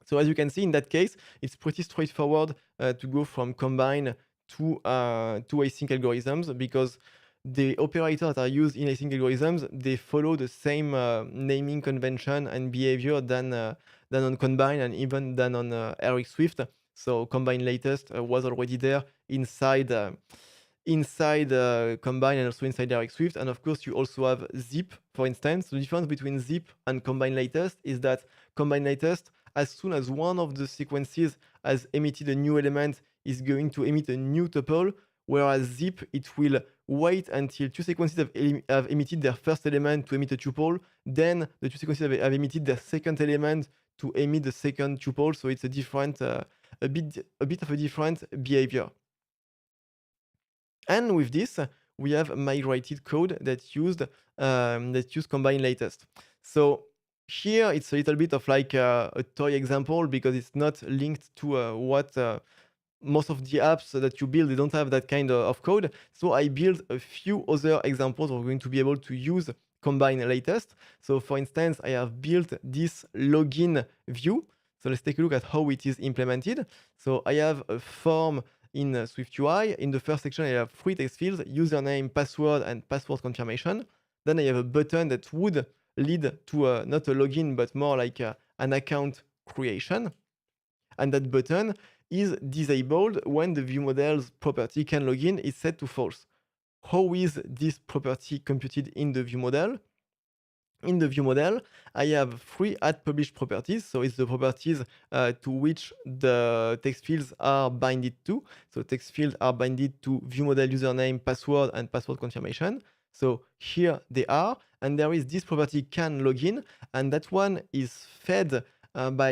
So as you can see, in that case, it's pretty straightforward to go from combine to async algorithms, because the operators that are used in async algorithms, they follow the same naming convention and behavior than on combine, and even than on RX Swift. So combine latest was already there inside combine and also inside RX Swift. And of course, you also have zip, for instance. The difference between zip and combine latest is that combine latest, as soon as one of the sequences has emitted a new element, is going to emit a new tuple, whereas zip, it will wait until 2 sequences have emitted their first element to emit a tuple, then the 2 sequences have emitted their second element to emit the second tuple. So it's a different, a bit of a different behavior. And with this, we have migrated code that used combine latest. So here it's a little bit of like a toy example, because it's not linked to what most of the apps that you build, they don't have that kind of code. So I built a few other examples. We're going to be able to use combine latest. So for instance, I have built this login view. So let's take a look at how it is implemented. So I have a form in SwiftUI. In the first section, I have 3 text fields: username, password, and password confirmation. Then I have a button that would lead to not a login, but more like an account creation. And that button is disabled when the view model's property can login is set to false. How is this property computed in the view model? In the view model, I have 3 @published properties. So it's the properties to which the text fields are binded to. So text fields are binded to view model username, password, and password confirmation. So here they are. And there is this property can login, and that one is fed by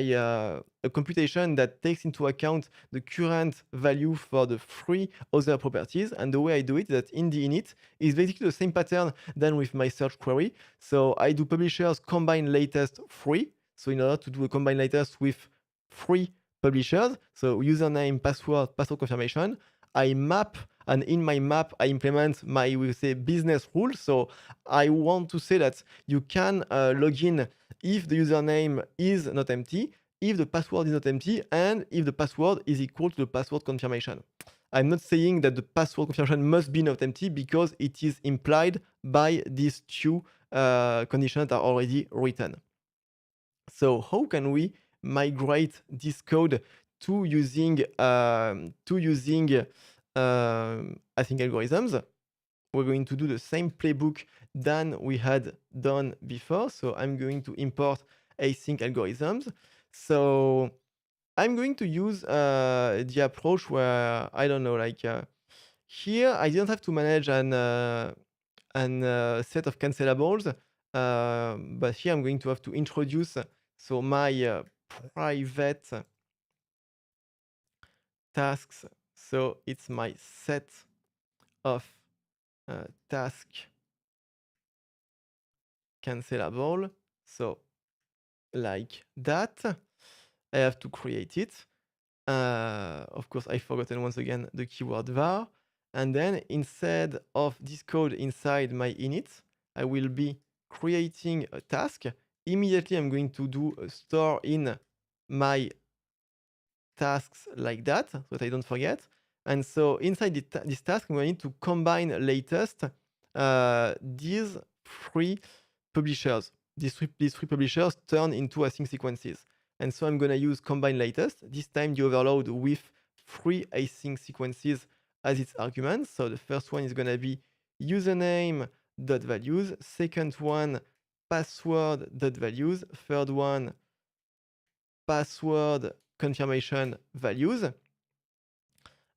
a computation that takes into account the current value for the 3 other properties. And the way I do it is that in the init is basically the same pattern than with my search query. So I do publishers combine latest 3. So in order to do a combine latest with 3 publishers, so username, password, password confirmation, I map, and in my map, I implement my, we say, business rule. So I want to say that you can log in if the username is not empty, if the password is not empty, and if the password is equal to the password confirmation. I'm not saying that the password confirmation must be not empty, because it is implied by these 2 conditions that are already written. So how can we migrate this code to using async algorithms. We're going to do the same playbook than we had done before. So I'm going to import async algorithms. So I'm going to use the approach where, I don't know, like here I didn't have to manage an set of cancellables, but here I'm going to have to introduce so my private tasks. So it's my set of task cancelable. So like that, I have to create it. Of course, I've forgotten once again the keyword var. And then instead of this code inside my init, I will be creating a task. Immediately, I'm going to do a store in my tasks like that, so that I don't forget. And so inside this task, I'm going to need to combine latest these three publishers. These three publishers turn into async sequences. And so I'm going to use combine latest, this time the overload with three async sequences as its arguments. So the first one is going to be username.values, second one password.values, third one password confirmation values.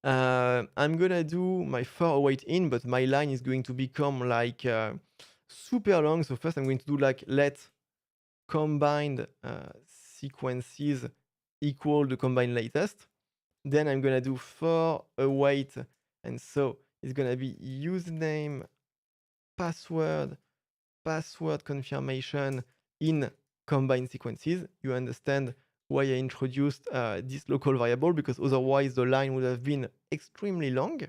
I'm gonna do my for await in, but my line is going to become like super long. So first I'm going to do like let combined sequences equal the combined latest. Then I'm gonna do for await, and so it's gonna be username, password confirmation in combined sequences. You understand why I introduced this local variable, because otherwise the line would have been extremely long.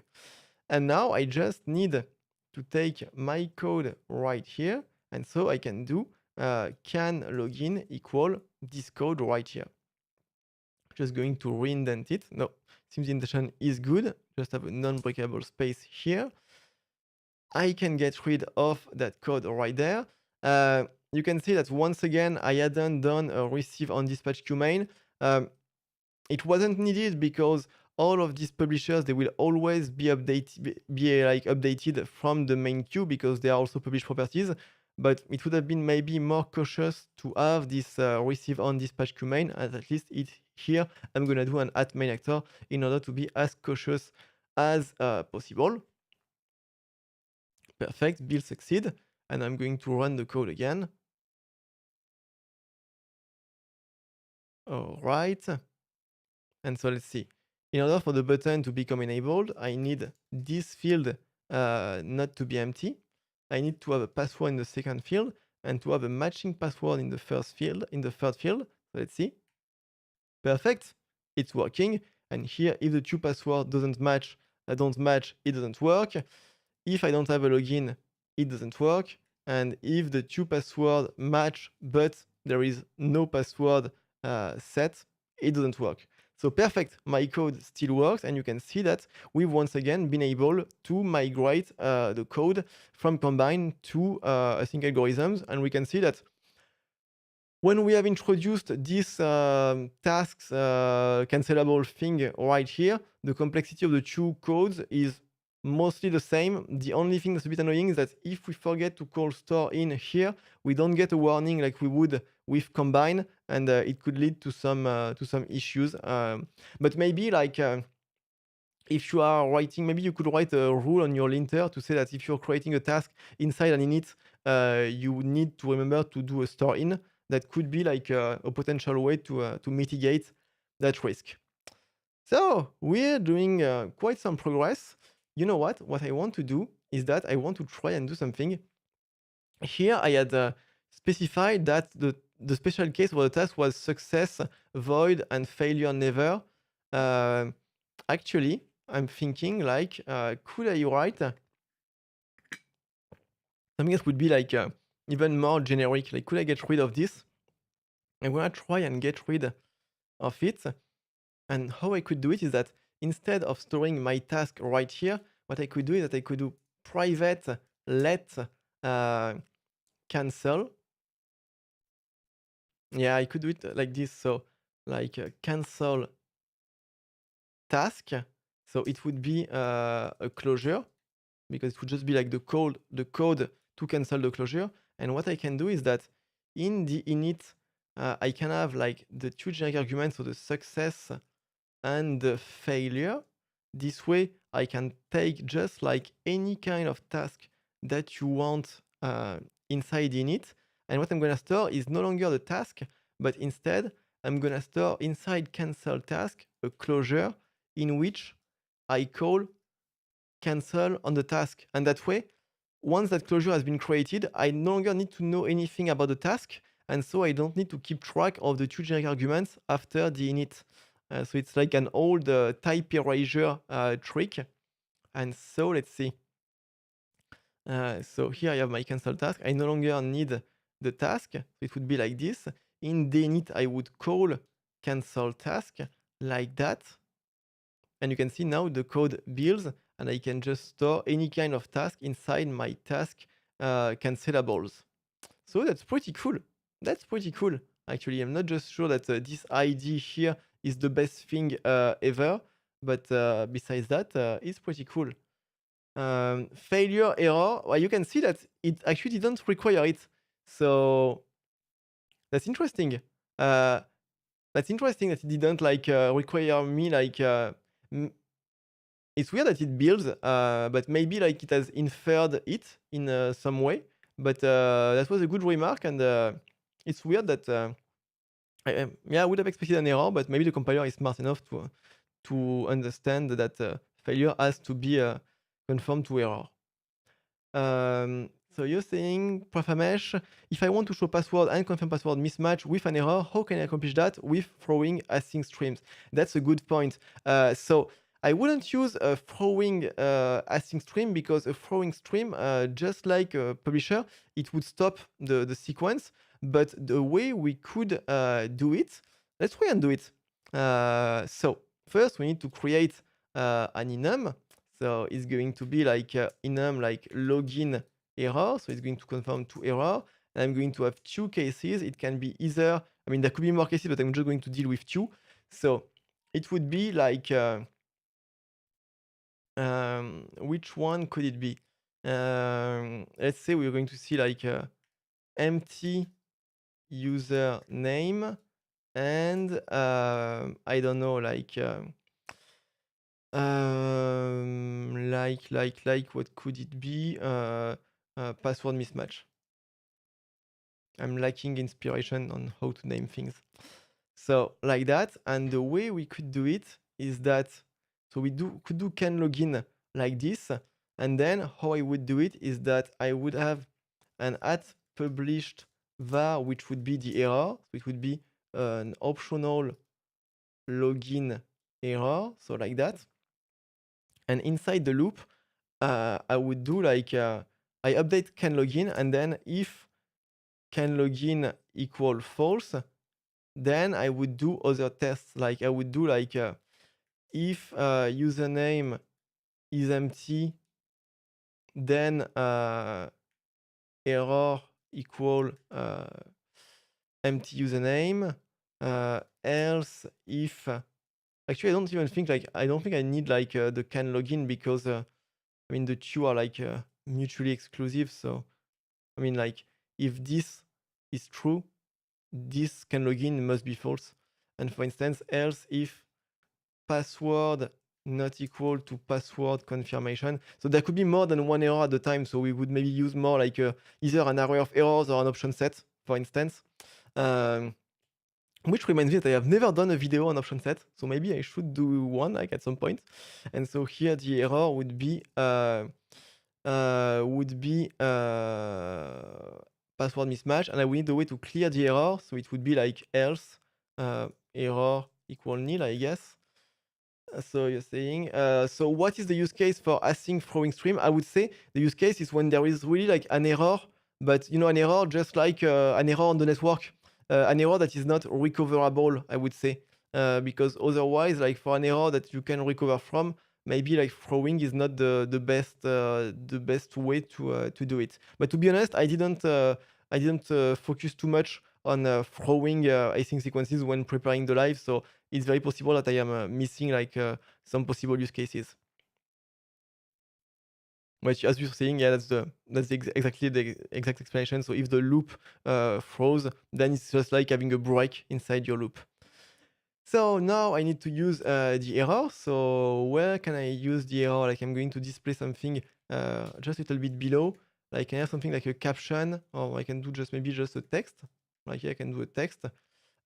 And now I just need to take my code right here, and so I can do can login equal this code right here. Just going to reindent it. No, seems the indentation is good. Just have a non-breakable space here. I can get rid of that code right there. You can see that once again, I hadn't done a receive on dispatch queue main. It wasn't needed because all of these publishers, they will always be updated from the main queue because they are also published properties. But it would have been maybe more cautious to have this receive on dispatch queue main, as at least here I'm gonna do an at main actor in order to be as cautious as possible. Perfect, build succeed, and I'm going to run the code again. All right. And so let's see. In order for the button to become enabled, I need this field not to be empty. I need to have a password in the second field and to have a matching password in the first field, in the third field. So let's see. Perfect. It's working. And here, if the two passwords don't match, it doesn't work. If I don't have a login, it doesn't work. And if the two passwords match, but there is no password set, it doesn't work. So perfect, my code still works, and you can see that we've once again been able to migrate the code from combine to async algorithms, and we can see that when we have introduced this tasks cancelable thing right here, the complexity of the two codes is mostly the same. The only thing that's a bit annoying is that if we forget to call store in here, we don't get a warning like we would with combine, and it could lead to some issues. But maybe like if you are writing, maybe you could write a rule on your linter to say that if you're creating a task inside an init, you need to remember to do a store in. That could be like a potential way to mitigate that risk. So we're doing quite some progress. You know what? What I want to do is that I want to try and do something. Here I had specified that the special case for the task was success, void, and failure never. Actually, I'm thinking like, could I write something that would be like even more generic? Like, could I get rid of this? I'm gonna try and get rid of it. And how I could do it is that instead of storing my task right here, what I could do is that I could do private let cancel. Yeah, I could do it like this. So like cancel task. So it would be a closure because it would just be like the code to cancel the closure. And what I can do is that in the init, I can have like the two generic arguments, so the success and the failure. This way, I can take just like any kind of task that you want inside the init. And what I'm gonna store is no longer the task, but instead, I'm gonna store inside cancel task a closure in which I call cancel on the task. And that way, once that closure has been created, I no longer need to know anything about the task. And so I don't need to keep track of the two generic arguments after the init. So it's like an old type erasure trick. And so let's see. So here I have my cancel task. I no longer need the task. So it would be like this. In the init, I would call cancel task like that. And you can see now the code builds, and I can just store any kind of task inside my task cancellables. So that's pretty cool. That's pretty cool, actually. I'm not just sure that this ID here is the best thing ever, but besides that, it's pretty cool. Failure error, well, you can see that it actually didn't require it. So that's interesting. That's interesting that it didn't like require me like it's weird that it builds, but maybe like it has inferred it in some way. But that was a good remark, and it's weird that I would have expected an error, but maybe the compiler is smart enough to understand that failure has to be conformed to error. So you're saying, Prafamesh, if I want to show password and confirm password mismatch with an error, how can I accomplish that with throwing async streams? That's a good point. So I wouldn't use a throwing async stream because a throwing stream, just like a publisher, it would stop the sequence. But the way we could do it, let's try and do it. So first we need to create an enum. So it's going to be like enum like login error. So it's going to confirm to error. And I'm going to have two cases. It can be either, I mean, there could be more cases, but I'm just going to deal with two. So it would be like, which one could it be? Let's say we're going to see like empty user name and I don't know, like what could it be? Password mismatch. I'm lacking inspiration on how to name things. So like that, and the way we could do it is that, so we could do can login like this, and then how I would do it is that I would have an at published var, which would be the error. So it would be an optional login error, so like that. And inside the loop, I would do like, I update can login, and then if can login equal false, then I would do other tests. Like I would do like, if username is empty, then error equal empty username. Else if, actually I don't even think like, I don't think I need like the can login because I mean the two are like mutually exclusive. So I mean like if this is true, this can login must be false. And for instance, else if password not equal to password confirmation. So there could be more than one error at a time. So we would maybe use more like either an array of errors or an option set, for instance. Which reminds me that I have never done a video on option set. So maybe I should do one like at some point. And so here the error would be password mismatch, and I will need a way to clear the error. So it would be like else error equal nil, I guess. So you're saying, so what is the use case for async throwing stream? I would say the use case is when there is really like an error, but you know, an error just like an error on the network, an error that is not recoverable, I would say, because otherwise, like for an error that you can recover from, maybe like throwing is not the best way to do it. But to be honest, I didn't focus too much on throwing async sequences when preparing the live. So it's very possible that I am missing like some possible use cases. Which, as you're saying, yeah, exactly the exact explanation. So if the loop froze, then it's just like having a break inside your loop. So now I need to use the error. So where can I use the error? Like I'm going to display something just a little bit below. Like I have something like a caption, or I can do just maybe just a text. Like here I can do a text.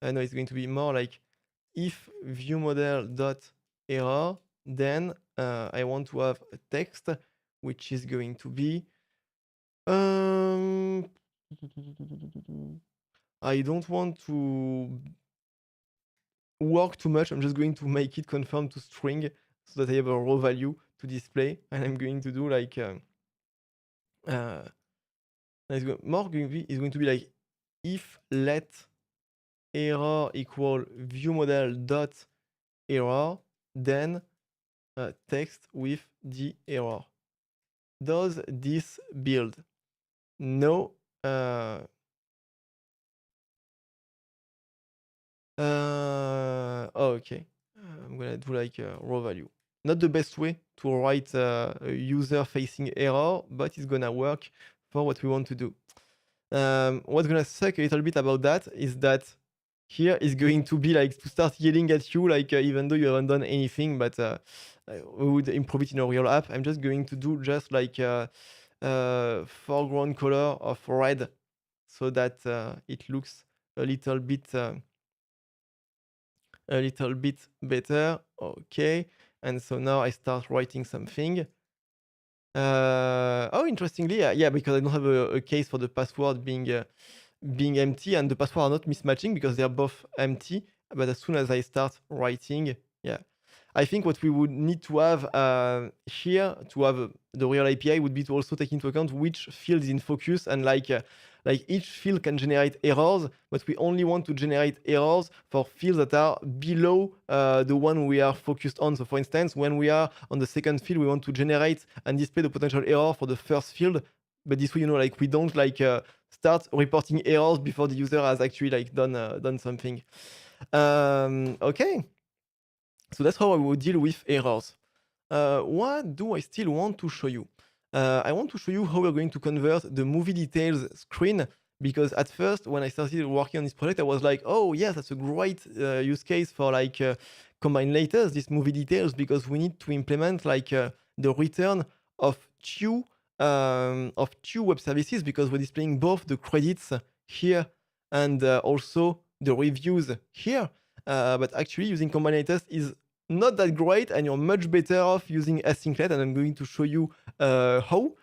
No, it's going to be more like if viewModel dot error, then I want to have a text which is going to be I don't want to work too much. I'm just going to make it conform to string so that I have a raw value to display, and I'm going to do like is going to be like if let error equal viewModel dot error, then text with the error. Does this build? No. Okay. I'm gonna do like a raw value. Not the best way to write a user-facing error, but it's gonna work for what we want to do. What's gonna suck a little bit about that is that here is going to be like to start yelling at you, like even though you haven't done anything, but we would improve it in a real app. I'm just going to do just like foreground color of red so that it looks a little bit better. Okay. And so now I start writing something. Oh, interestingly, yeah, because I don't have a case for the password being empty, and the password are not mismatching because they are both empty. But as soon as I start writing, yeah, I think what we would need to have here to have the real API would be to also take into account which field is in focus, and like each field can generate errors, but we only want to generate errors for fields that are below the one we are focused on. So for instance, when we are on the second field, we want to generate and display the potential error for the first field. But this way, like we don't like start reporting errors before the user has actually like done something. Okay. So that's how I will deal with errors. What do I still want to show you? I want to show you how we're going to convert the movie details screen, because at first when I started working on this project, I was like, oh yes, that's a great use case for like combine laters, this movie details, because we need to implement like the return of two web services, because we're displaying both the credits here and also the reviews here. But actually using combine laters is not that great, and you're much better off using asynclet, and I'm going to show you how.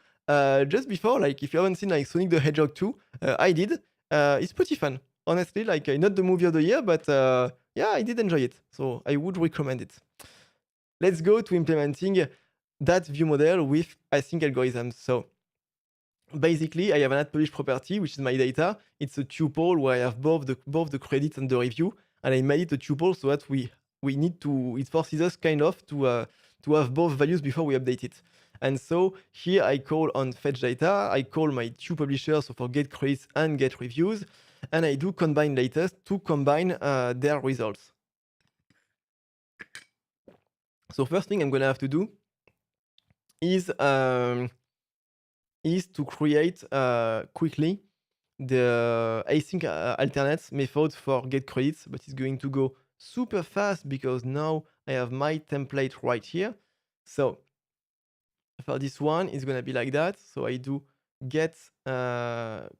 Just before, like if you haven't seen like Sonic the Hedgehog 2, I did. It's pretty fun, honestly. Like not the movie of the year, but yeah, I did enjoy it, so I would recommend it. Let's go to implementing that view model with async algorithms. So basically, I have an add publish property, which is my data. It's a tuple where I have both the credits and the review, and I made it a tuple so that we need to, it forces us kind of to have both values before we update it. And so here I call on fetch data, I call my two publishers, so for get credits and get reviews, and I do combine latest to combine their results. So first thing I'm gonna have to do is to create quickly the async alternates method for get credits, but it's going to go super fast because now I have my template right here. So for this one, it's gonna be like that. So I do get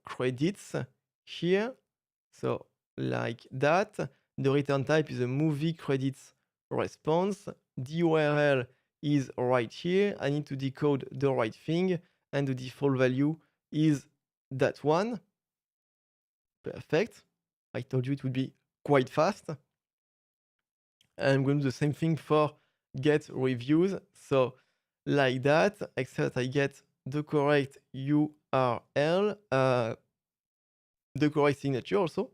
credits here. So like that. The return type is a movie credits response. The URL is right here. I need to decode the right thing, and the default value is that one. Perfect. I told you it would be quite fast. And I'm going to do the same thing for get reviews. So like that, except I get the correct URL, the correct signature also.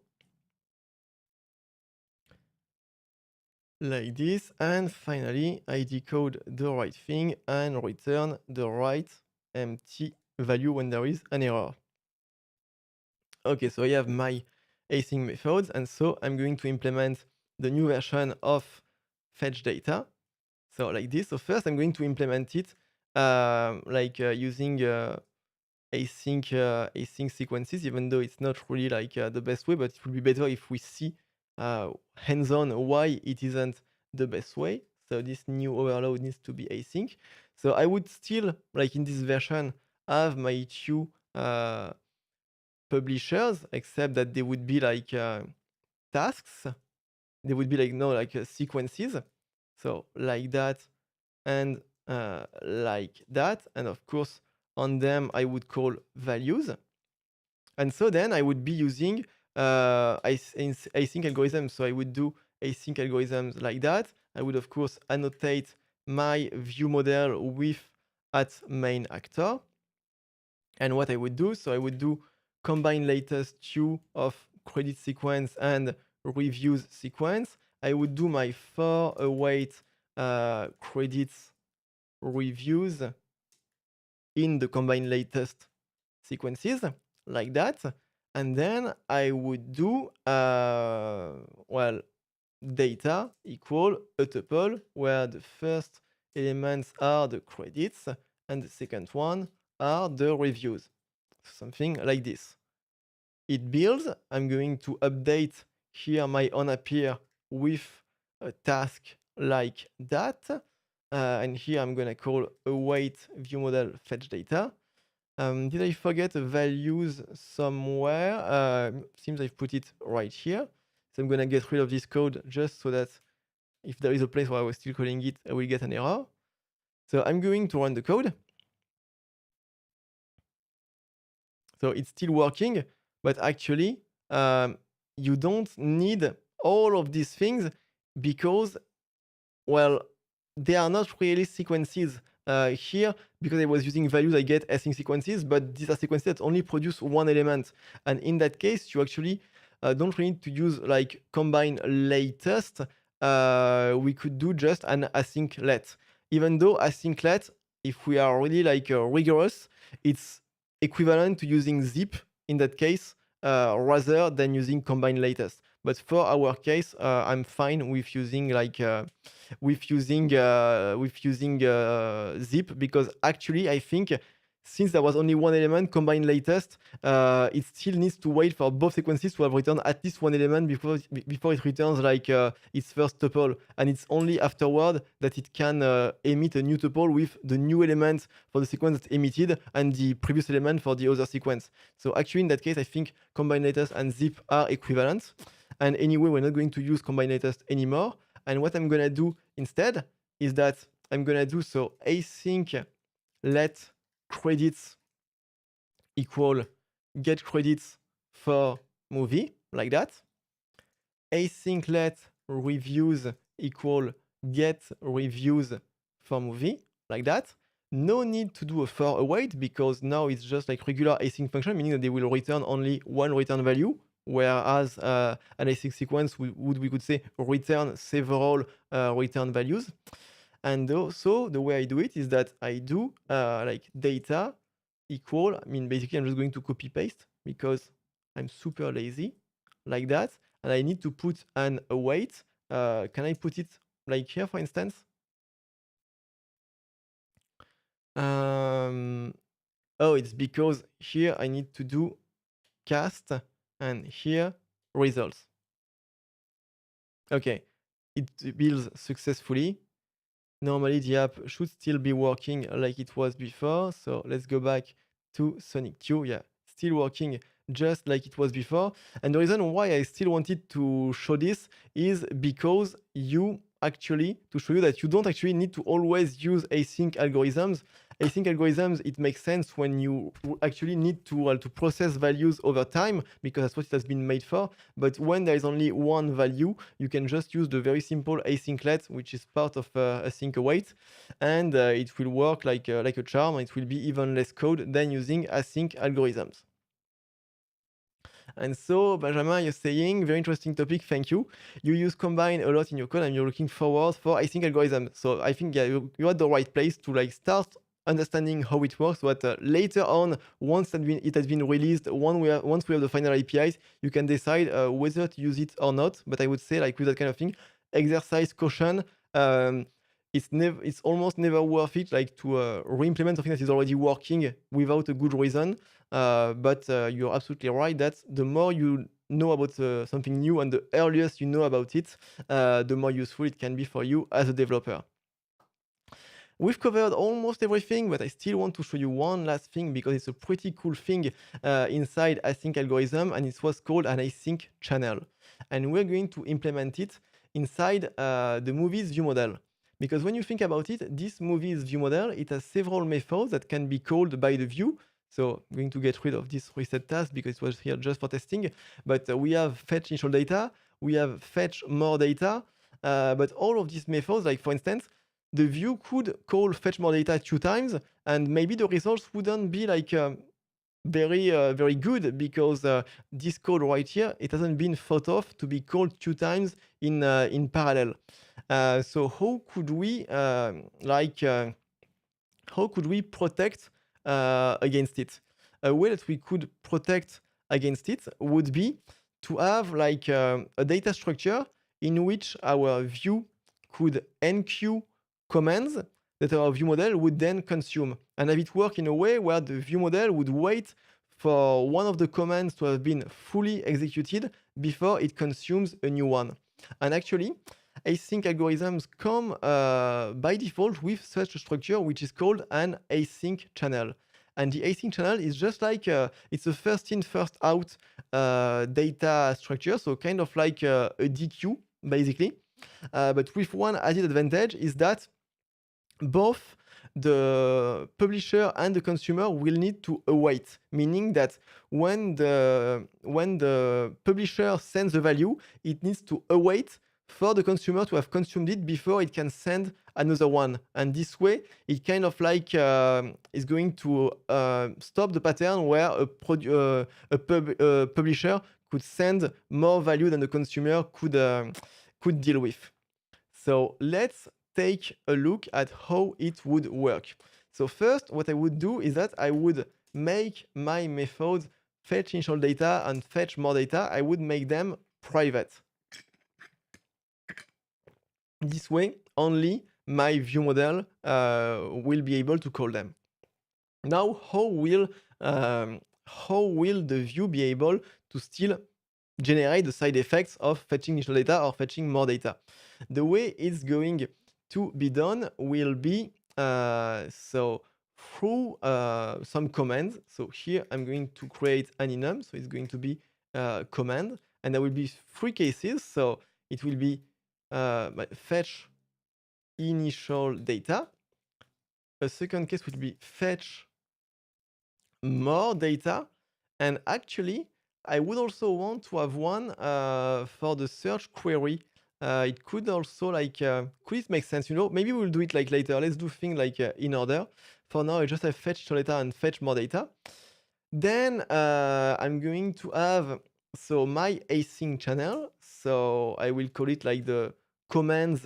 Like this. And finally, I decode the right thing and return the right empty value when there is an error. Okay, so I have my async methods. And so I'm going to implement the new version of fetch data. So like this. So first I'm going to implement it using async sequences, even though it's not really like the best way, but it would be better if we see hands-on why it isn't the best way. So this new overload needs to be async. So I would still, like in this version, have my two publishers, except that they would be like tasks. They would be like sequences. So like that and like that. And of course, on them, I would call values. And so then I would be using async algorithms. So I would do async algorithms like that. I would, of course, annotate my view model with at main actor. And what I would do, so I would do combine latest two of credit sequence and reviews sequence. I would do my for await credits reviews in the combine latest sequences like that. And then I would do, data equal a tuple where the first elements are the credits and the second one are the reviews. Something like this. It builds. I'm going to update here my onAppear with a task like that. And here I'm going to call await view model fetch data. Did I forget values somewhere? Seems I've put it right here. So I'm going to get rid of this code just so that if there is a place where I was still calling it, I will get an error. So I'm going to run the code. So it's still working, but actually, you don't need all of these things because, well, they are not really sequences here because I was using values, I get async sequences, but these are sequences that only produce one element. And in that case, you actually don't really need to use like combine latest. We could do just an async let. Even though async let, if we are really like rigorous, it's equivalent to using zip in that case rather than using combine latest. But for our case, I'm fine with using like zip because actually I think since there was only one element combine latest, it still needs to wait for both sequences to have returned at least one element before it returns like its first tuple, and it's only afterward that it can emit a new tuple with the new element for the sequence that's emitted and the previous element for the other sequence. So actually in that case, I think combine latest and zip are equivalent. And anyway, we're not going to use combine latest anymore. And what I'm gonna do instead is that I'm gonna do so async let credits equal get credits for movie like that. Async let reviews equal get reviews for movie like that. No need to do a for await because now it's just like regular async function, meaning that they will return only one return value. Whereas an async sequence we could say return several return values. And so the way I do it is that I do like data equal, I mean, basically I'm just going to copy paste because I'm super lazy like that. And I need to put an await. Can I put it like here, for instance? Oh, it's because here I need to do cast and here results. Okay, it builds successfully. Normally the app should still be working like it was before. So let's go back to Sonic 2. Yeah, still working just like it was before. And the reason why I still wanted to show this is because to show you that you don't actually need to always use async algorithms. Async algorithms, it makes sense when you actually need to process values over time because that's what it has been made for. But when there is only one value, you can just use the very simple async let, which is part of async await, and it will work like a charm. It will be even less code than using async algorithms. And so, Benjamin, you're saying, very interesting topic, thank you. You use combine a lot in your code and you're looking forward for async algorithm. So I think, yeah, you're at the right place to like start understanding how it works, but later on, once it has been released, once we have the final APIs, you can decide whether to use it or not. But I would say, like with that kind of thing, exercise caution. Um, it's almost never worth it, like to re-implement something that is already working without a good reason. But you're absolutely right that the more you know about something new and the earliest you know about it, the more useful it can be for you as a developer. We've covered almost everything, but I still want to show you one last thing because it's a pretty cool thing inside async algorithm, and it's what's called an async channel. And we're going to implement it inside the movies view model. Because when you think about it, this movies view model, it has several methods that can be called by the view. So I'm going to get rid of this reset task because it was here just for testing. But we have fetch initial data, we have fetch more data, but all of these methods, like for instance, the view could call fetch more data 2 times, and maybe the results wouldn't be like very good because this code right here, it hasn't been thought of to be called 2 times in parallel. So how could we protect against it? A way that we could protect against it would be to have like a data structure in which our view could enqueue commands that our view model would then consume, and have it work in a way where the view model would wait for one of the commands to have been fully executed before it consumes a new one. And actually, async algorithms come by default with such a structure, which is called an async channel. And the async channel is just like it's a first in, first out data structure, so kind of like a DQ basically. But with one added advantage is that both the publisher and the consumer will need to await, meaning that when the publisher sends the value, it needs to await for the consumer to have consumed it before it can send another one. And this way, it kind of like is going to stop the pattern where a publisher could send more value than the consumer could deal with. So let's take a look at how it would work. So first, what I would do is that I would make my methods fetch initial data and fetch more data. I would make them private. This way, only my view model will be able to call them. Now, how will the view be able to still generate the side effects of fetching initial data or fetching more data? The way it's going to be done will be so through some commands. So here I'm going to create an enum. So it's going to be command, and there will be 3 cases. So it will be fetch initial data. A second case would be fetch more data. And actually, I would also want to have one for the search query. It could also like, could it make sense? You know, maybe we'll do it like later. Let's do things like in order. For now, I just have fetch data and fetch more data. Then I'm going to have, so my async channel. So I will call it like the commands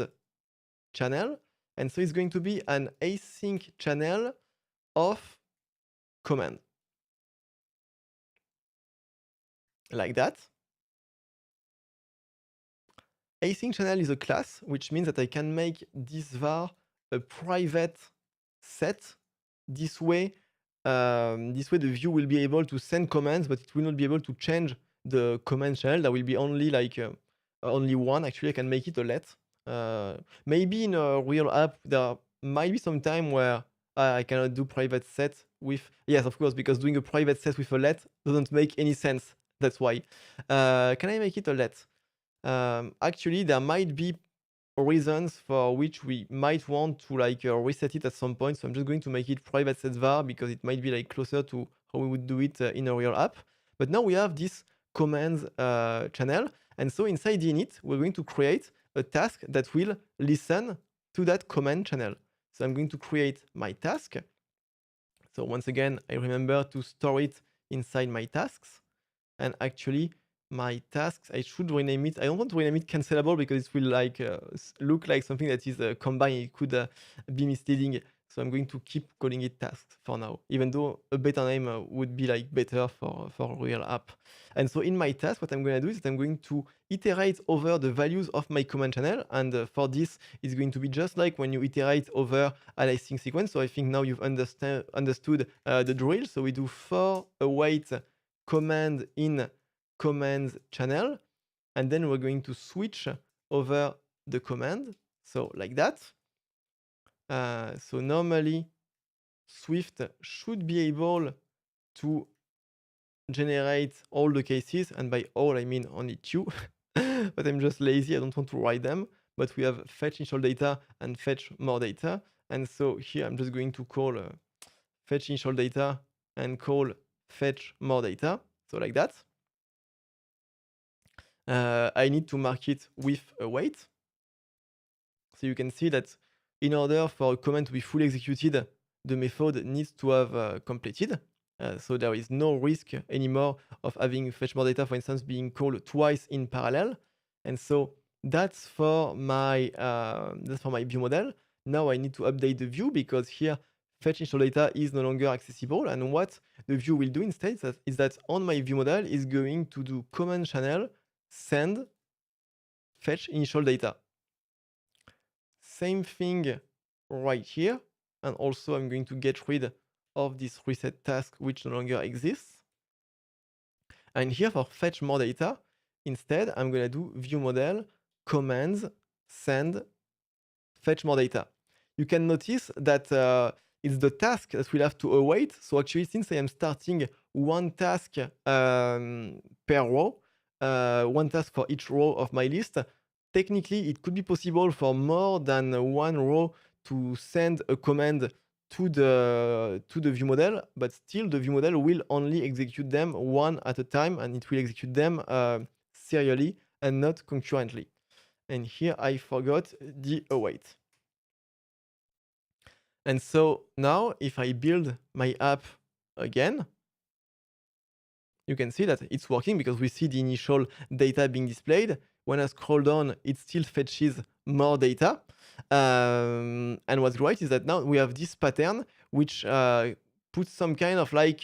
channel. And so it's going to be an async channel of command. Like that. Async channel is a class, which means that I can make this var a private set. This way the view will be able to send commands, but it will not be able to change the command channel. There will be only like only one. Actually, I can make it a let. Maybe in a real app, there might be some time where I cannot do private set with, yes, of course, because doing a private set with a let doesn't make any sense. That's why. Can I make it a let? Actually, there might be reasons for which we might want to like reset it at some point. So I'm just going to make it private set var because it might be like closer to how we would do it in a real app. But now we have this commands channel. And so inside the init, we're going to create a task that will listen to that command channel. So I'm going to create my task. So once again, I remember to store it inside my tasks. And actually, my tasks, I should rename it. I don't want to rename it cancelable because it will like look like something that is combined. It could be misleading. So I'm going to keep calling it tasks for now, even though a better name would be like better for a real app. And so in my task, what I'm going to do is that I'm going to iterate over the values of my command channel. And for this, it's going to be just like when you iterate over an async sequence. So I think now you've understood the drill. So we do for await command in commands channel, and then we're going to switch over the command. So like that. So normally Swift should be able to generate all the cases, and by all I mean only two, but I'm just lazy, I don't want to write them. But we have fetch initial data and fetch more data. And so here I'm just going to call fetch initial data and call fetch more data. So like that. I need to mark it with await. So you can see that in order for a command to be fully executed, the method needs to have completed. So there is no risk anymore of having fetch more data, for instance, being called twice in parallel. And so that's for my view model. Now I need to update the view because here fetch initial data is no longer accessible. And what the view will do instead is that on my view model is going to do command channel send fetch initial data. Same thing right here. And also I'm going to get rid of this reset task, which no longer exists. And here for fetch more data, instead, I'm going to do view model commands send fetch more data. You can notice that it's the task that we'll have to await. So actually, since I am starting one task per row, one task for each row of my list, technically, it could be possible for more than one row to send a command to the view model, but still the view model will only execute them one at a time, and it will execute them serially and not concurrently. And here I forgot the await. And so now if I build my app again, you can see that it's working because we see the initial data being displayed. When I scroll down, it still fetches more data. And what's great is that now we have this pattern, which puts some kind of like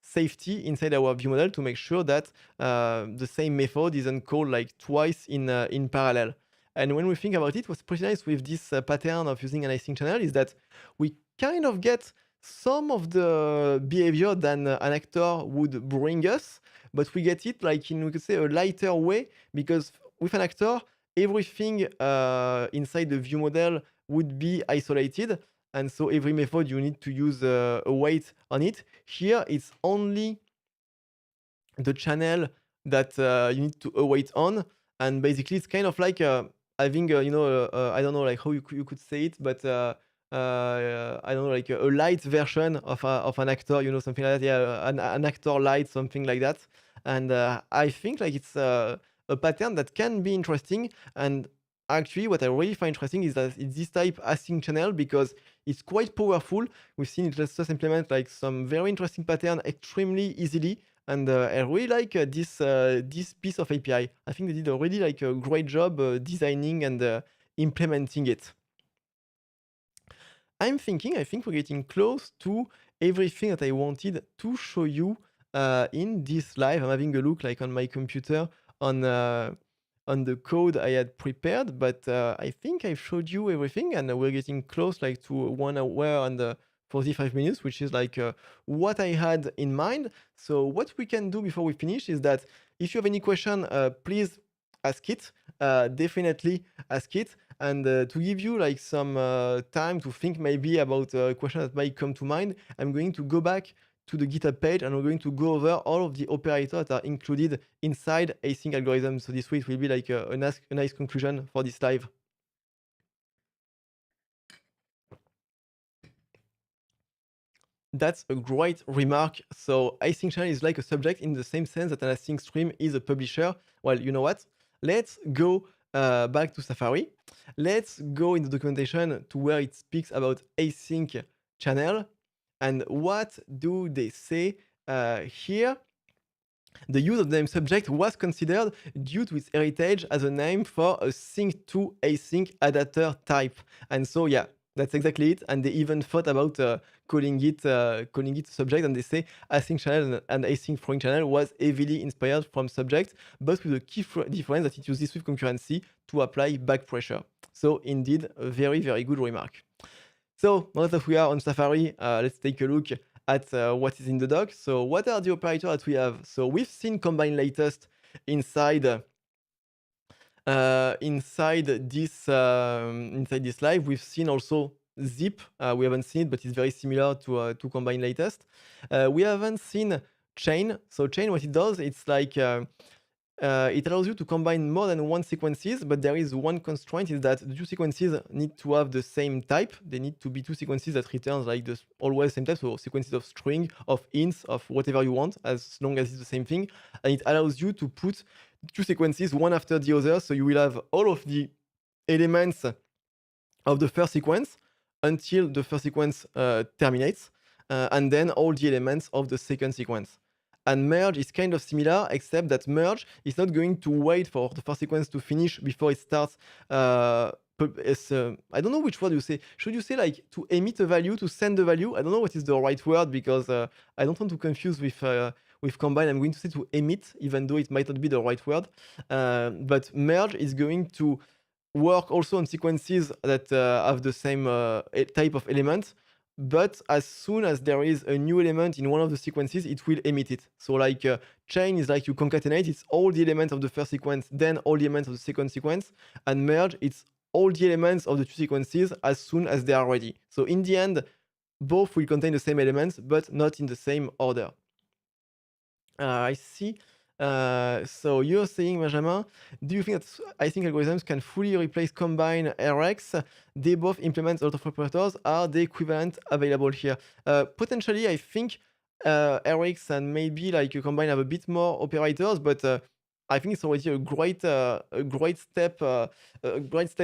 safety inside our view model to make sure that the same method isn't called like twice in parallel. And when we think about it, what's pretty nice with this pattern of using an async channel is that we kind of get some of the behavior than an actor would bring us, but we get it like in, we could say, a lighter way, because with an actor, everything inside the view model would be isolated. And so every method you need to use a weight on it. Here, it's only the channel that you need to await on. And basically, it's kind of like having, I don't know, like how you could say it, but I don't know, like a light version of an actor, something like that. Yeah, an actor light, something like that. And I think like it's a pattern that can be interesting. And actually, what I really find interesting is that it's this type async channel because it's quite powerful. We've seen it lets us implement like some very interesting pattern extremely easily. And I really like this piece of API. I think they did already like a great job designing and implementing it. I think we're getting close to everything that I wanted to show you in this live. I'm having a look like on my computer on the code I had prepared, but I think I've showed you everything, and we're getting close like to 1 hour and 45 minutes, which is like what I had in mind. So what we can do before we finish is that if you have any question, please ask it. Definitely ask it. And to give you like some time to think maybe about a question that might come to mind, I'm going to go back to the GitHub page and we're going to go over all of the operators that are included inside async algorithms. So this way it will be like a nice conclusion for this live. That's a great remark. So async channel is like a subject in the same sense that an async stream is a publisher. Well, you know what? Let's go back to Safari. Let's go in the documentation to where it speaks about async channel. And what do they say here? The use of the name subject was considered due to its heritage as a name for a sync to async adapter type. And so, yeah, That's exactly it. And they even thought about calling it subject, and they say async channel and async throwing channel was heavily inspired from subject, but with a key difference that it uses Swift concurrency to apply back pressure. So indeed, a very, very good remark. So now that we are on Safari, let's take a look at what is in the dock. So what are the operators that we have? So we've seen combine latest inside inside this live. We've seen also zip. We haven't seen it, but it's very similar to combine latest. We haven't seen chain. So chain, what it does, it's like it allows you to combine more than one sequences, but there is one constraint, is that the two sequences need to have the same type. They need to be two sequences that returns like this always same type, so sequences of string, of ints, of whatever you want, as long as it's the same thing. And it allows you to put two sequences one after the other, so you will have all of the elements of the first sequence until the first sequence terminates, and then all the elements of the second sequence. And merge is kind of similar, except that merge is not going to wait for the first sequence to finish before it starts. I don't know which word you say. Should you say like to emit a value, to send a value? I don't know what is the right word, because I don't want to confuse with combine. I'm going to say to emit, even though it might not be the right word. But merge is going to work also on sequences that have the same type of element, but as soon as there is a new element in one of the sequences, it will emit it. So like chain is like you concatenate, it's all the elements of the first sequence, then all the elements of the second sequence, and merge, it's all the elements of the two sequences as soon as they are ready. So in the end, both will contain the same elements, but not in the same order. I see. So you're saying, Benjamin, do you think that async algorithms can fully replace combine RX? They both implement a lot of operators. Are the equivalent available here? Potentially, I think RX and maybe like you combine have a bit more operators, but I think it's already a great step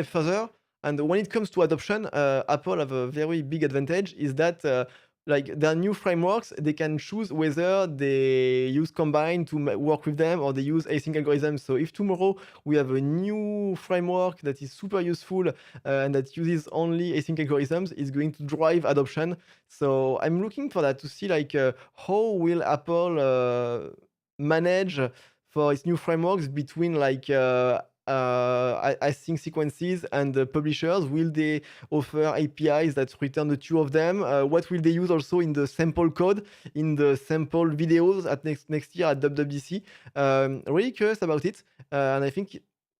further. And when it comes to adoption, Apple have a very big advantage, is that like their new frameworks, they can choose whether they use combine to work with them or they use async algorithms. So if tomorrow we have a new framework that is super useful and that uses only async algorithms, it's going to drive adoption. So I'm looking for that, to see like how will Apple manage for its new frameworks between like async sequences and publishers. Will they offer APIs that return the two of them? What will they use also in the sample code, in the sample videos at next year at WWDC? Really curious about it, and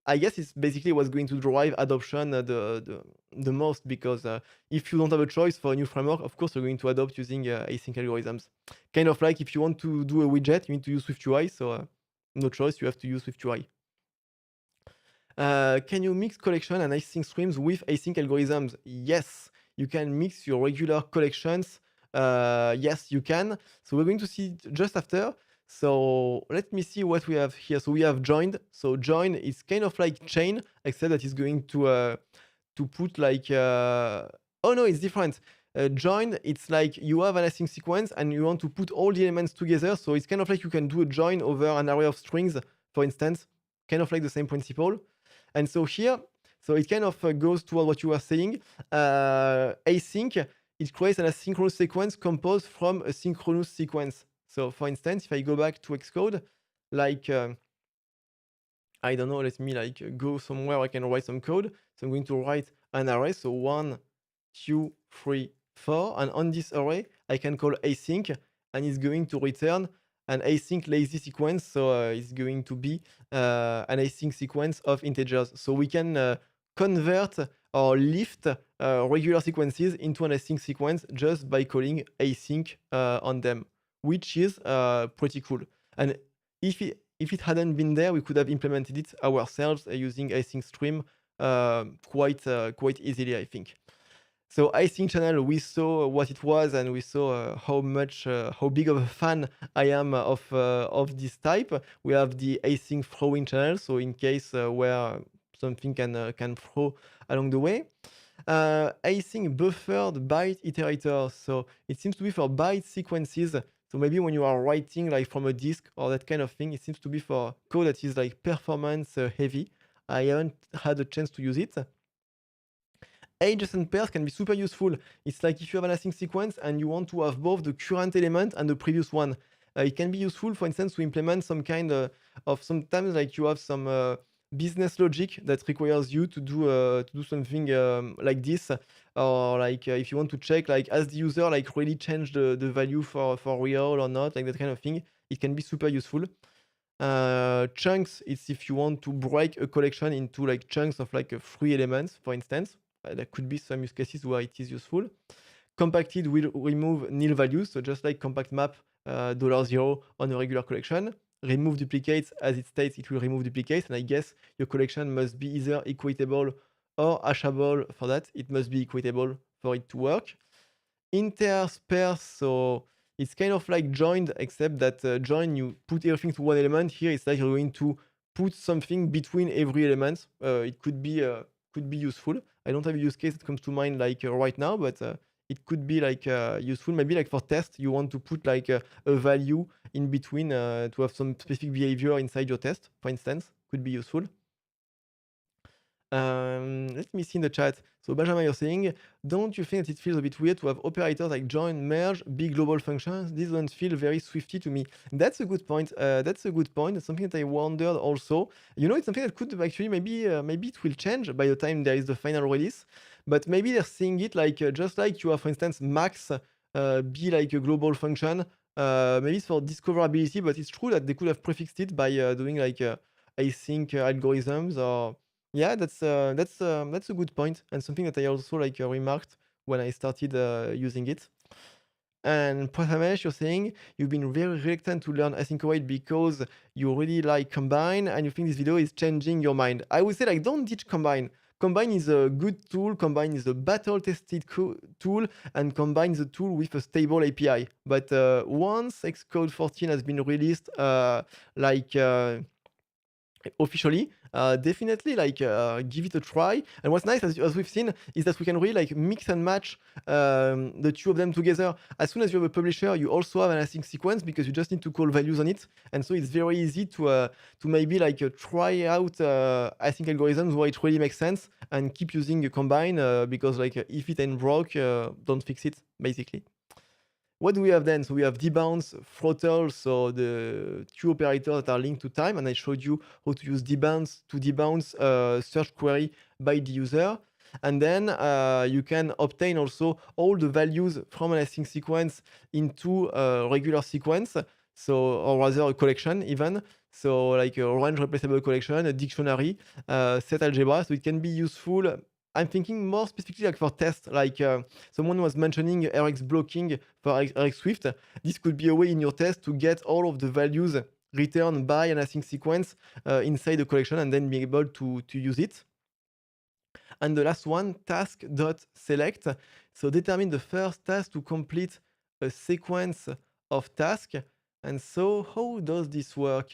I guess it's basically what's going to drive adoption the most, because if you don't have a choice for a new framework, of course you're going to adopt using async algorithms. Kind of like if you want to do a widget, you need to use SwiftUI, so no choice, you have to use SwiftUI. Can you mix collection and async streams with async algorithms? Yes, you can mix your regular collections. Yes, you can. So we're going to see it just after. So let me see what we have here. So we have joined. So join is kind of like chain, except that it's going to put like oh no, it's different. Join, it's like you have an async sequence and you want to put all the elements together. So it's kind of like you can do a join over an array of strings, for instance, kind of like the same principle. And so here, so it kind of goes toward what you were saying. Async, it creates an asynchronous sequence composed from a synchronous sequence. So for instance, if I go back to Xcode, like, I don't know, let me like go somewhere I can write some code. So I'm going to write an array. So 1, 2, 3, 4. And on this array, I can call async, and it's going to return an async lazy sequence. So it's going to be an async sequence of integers. So we can convert or lift regular sequences into an async sequence just by calling async on them, which is pretty cool. And if it hadn't been there, we could have implemented it ourselves using async stream quite easily, I think. So async channel, we saw what it was, and we saw how big of a fan I am of this type. We have the async throwing channel, so in case where something can throw along the way. Async buffered byte iterator, so it seems to be for byte sequences. So maybe when you are writing like from a disk or that kind of thing, it seems to be for code that is like performance heavy. I haven't had a chance to use it. Adjacent pairs can be super useful. It's like if you have an async sequence and you want to have both the current element and the previous one. It can be useful, for instance, to implement some kind of sometimes like you have some business logic that requires you to do something like this, or like if you want to check like has the user like really changed the value for real or not, like that kind of thing. It can be super useful. Chunks, it's if you want to break a collection into like chunks of like 3 elements, for instance. There could be some use cases where it is useful. Compacted will remove nil values, so just like compact map $0 on a regular collection. Remove duplicates, as it states, it will remove duplicates, and I guess your collection must be either equatable or hashable. For that, it must be equatable for it to work. Intersperse, so it's kind of like joined, except that join, you put everything to one element. Here, it's like you're going to put something between every element. It could be useful. I don't have a use case that comes to mind like right now, but it could be like useful. Maybe like for test, you want to put like a value in between to have some specific behavior inside your test, for instance. Could be useful. Let me see in the chat. So Benjamin, you're saying, don't you think that it feels a bit weird to have operators like join, merge, big global functions? This doesn't feel very Swifty to me. That's a good point. That's a good point. It's something that I wondered also. You know, it's something that could actually maybe it will change by the time there is the final release. But maybe they're seeing it like just like you have, for instance, Max be like a global function. Maybe it's for discoverability, but it's true that they could have prefixed it by doing like async algorithms or yeah, that's a good point and something that I also like remarked when I started using it. And Prathamesh, you're saying you've been very reluctant to learn async await because you really like Combine and you think this video is changing your mind. I would say like don't ditch Combine. Combine is a good tool. Combine is a battle-tested tool, and Combine is a tool with a stable API. But once Xcode 14 has been released, officially, definitely like give it a try. And what's nice, as we've seen, is that we can really like mix and match the two of them together. As soon as you have a publisher, you also have an async sequence because you just need to call values on it, and so it's very easy to maybe like try out async algorithms where it really makes sense and keep using a Combine because like if it ain't broke, don't fix it basically. What do we have then? So we have debounce, throttle, so the two operators that are linked to time, and I showed you how to use debounce to debounce search query by the user. And then you can obtain also all the values from an async sequence into a regular sequence, so or rather a collection even. So like a range replaceable collection, a dictionary, set algebra. So it can be useful. I'm thinking more specifically like for tests, like someone was mentioning Rx blocking for Rx Swift. This could be a way in your test to get all of the values returned by an async sequence inside the collection and then be able to use it. And the last one, task.select. So determine the first task to complete a sequence of tasks. And so how does this work?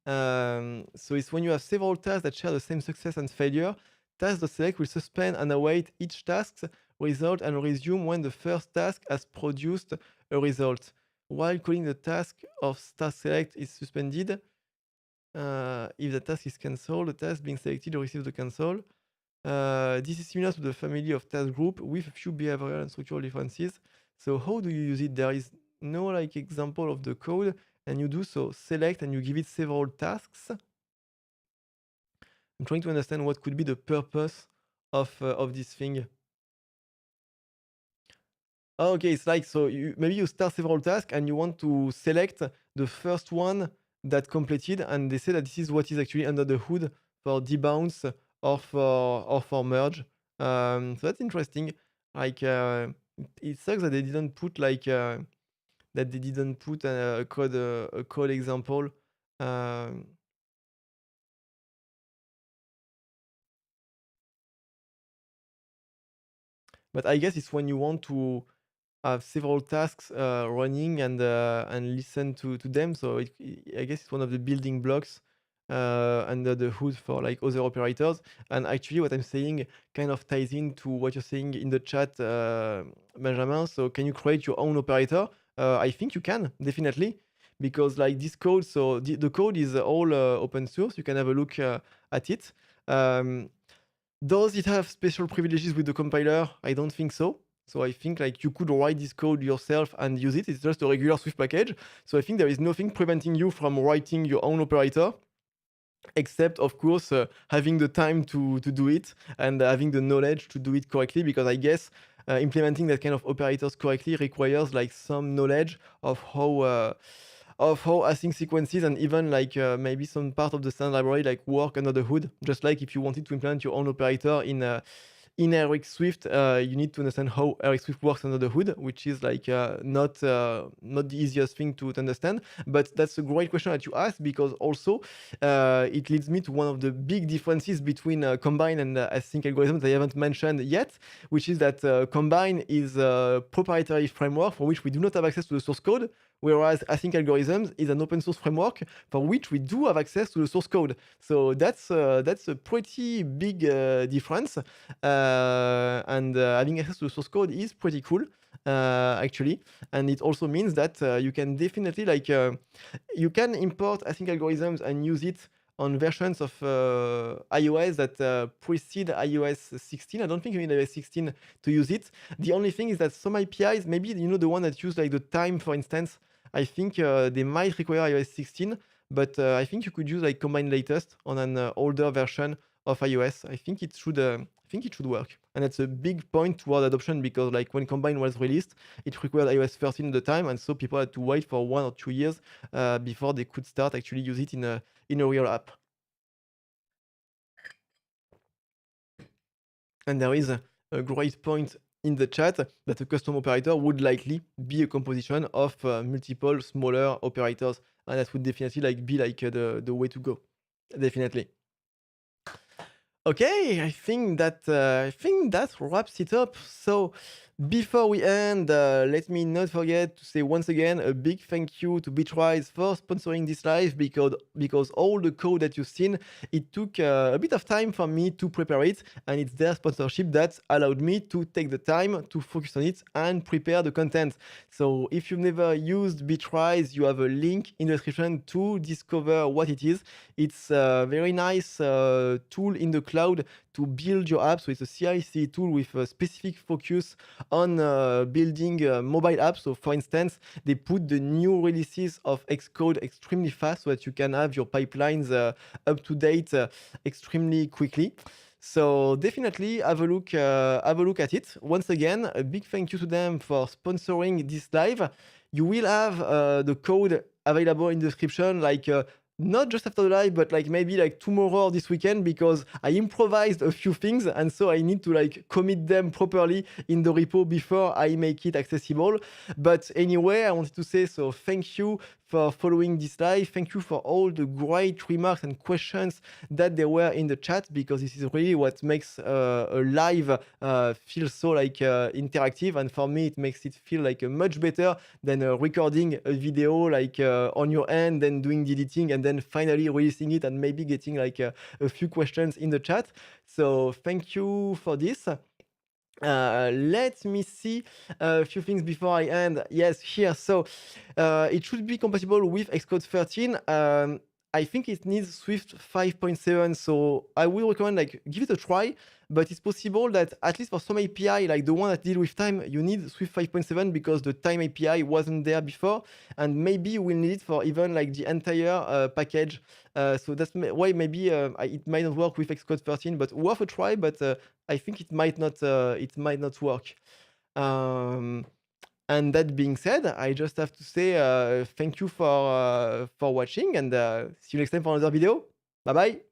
So it's when you have several tasks that share the same success and failure, task.select will suspend and await each task's result and resume when the first task has produced a result. While calling the task of task.select is suspended, if the task is cancelled, the task being selected receives the cancel. This is similar to the family of task group with a few behavioral and structural differences. So how do you use it? There is no like example of the code, and you do so select and you give it several tasks. I'm trying to understand what could be the purpose of this thing. Oh, okay, it's like so maybe you start several tasks and you want to select the first one that completed, and they say that this is what is actually under the hood for debounce or for merge. So that's interesting. Like it sucks that they didn't put like a code example. But I guess it's when you want to have several tasks running and listen to them. So I guess it's one of the building blocks under the hood for like other operators. And actually, what I'm saying kind of ties into what you're saying in the chat, Benjamin. So can you create your own operator? I think you can definitely, because like this code. So the code is all open source. You can have a look at it. Does it have special privileges with the compiler? I don't think so. So I think like you could write this code yourself and use it. It's just a regular Swift package. So I think there is nothing preventing you from writing your own operator, except of course having the time to do it and having the knowledge to do it correctly, because I guess implementing that kind of operators correctly requires like some knowledge of how async sequences and even like maybe some part of the standard library like work under the hood. Just like if you wanted to implement your own operator in Rx Swift, you need to understand how Rx Swift works under the hood, which is like not the easiest thing to understand. But that's a great question that you asked, because also it leads me to one of the big differences between Combine and async algorithms that I haven't mentioned yet, which is that Combine is a proprietary framework for which we do not have access to the source code, whereas async algorithms is an open source framework for which we do have access to the source code. So that's a pretty big difference. And having access to the source code is pretty cool, actually. And it also means that you can definitely like you can import async algorithms and use it on versions of iOS that precede iOS 16. I don't think you need iOS 16 to use it. The only thing is that some APIs, maybe the one that use like the time, for instance, I think they might require iOS 16, but I think you could use like Combine Latest on an older version of iOS. I think it should work, and that's a big point toward adoption, because like when Combine was released, it required iOS 13 at the time, and so people had to wait for 1 or 2 years before they could start actually use it in a real app. And there is a great point in the chat that a custom operator would likely be a composition of multiple smaller operators, and that would definitely like be like the way to go. Definitely. Okay, I think that wraps it up. So before we end, let me not forget to say once again a big thank you to Bitwise for sponsoring this live, because all the code that you've seen, it took a bit of time for me to prepare it, and it's their sponsorship that allowed me to take the time to focus on it and prepare the content. So if you've never used Bitwise, you have a link in the description to discover what it is. It's a very nice tool in the cloud to build your app. So it's a CI/CD tool with a specific focus on building mobile apps. So for instance, they put the new releases of Xcode extremely fast, so that you can have your pipelines up to date extremely quickly. So definitely have a look at it. Once again, a big thank you to them for sponsoring this live. You will have the code available in the description, like not just after the live, but like maybe like tomorrow or this weekend, because I improvised a few things, and so I need to like commit them properly in the repo before I make it accessible. But anyway, I wanted to say, so thank you for following this live. Thank you for all the great remarks and questions that there were in the chat, because this is really what makes a live feel so like interactive, and for me it makes it feel like much better than recording a video like on your end, then doing the editing, and then finally releasing it and maybe getting like a few questions in the chat. So thank you for this. Let me see a few things before I end. Yes, here. So it should be compatible with Xcode 13. I think it needs Swift 5.7, so I will recommend like give it a try. But it's possible that at least for some API, like the one that deal with time, you need Swift 5.7 because the time API wasn't there before, and maybe you will need it for even like the entire package. So that's why maybe it might not work with Xcode 13, but worth a try. But I think it might not work. And that being said, I just have to say thank you for watching, and see you next time for another video. Bye bye.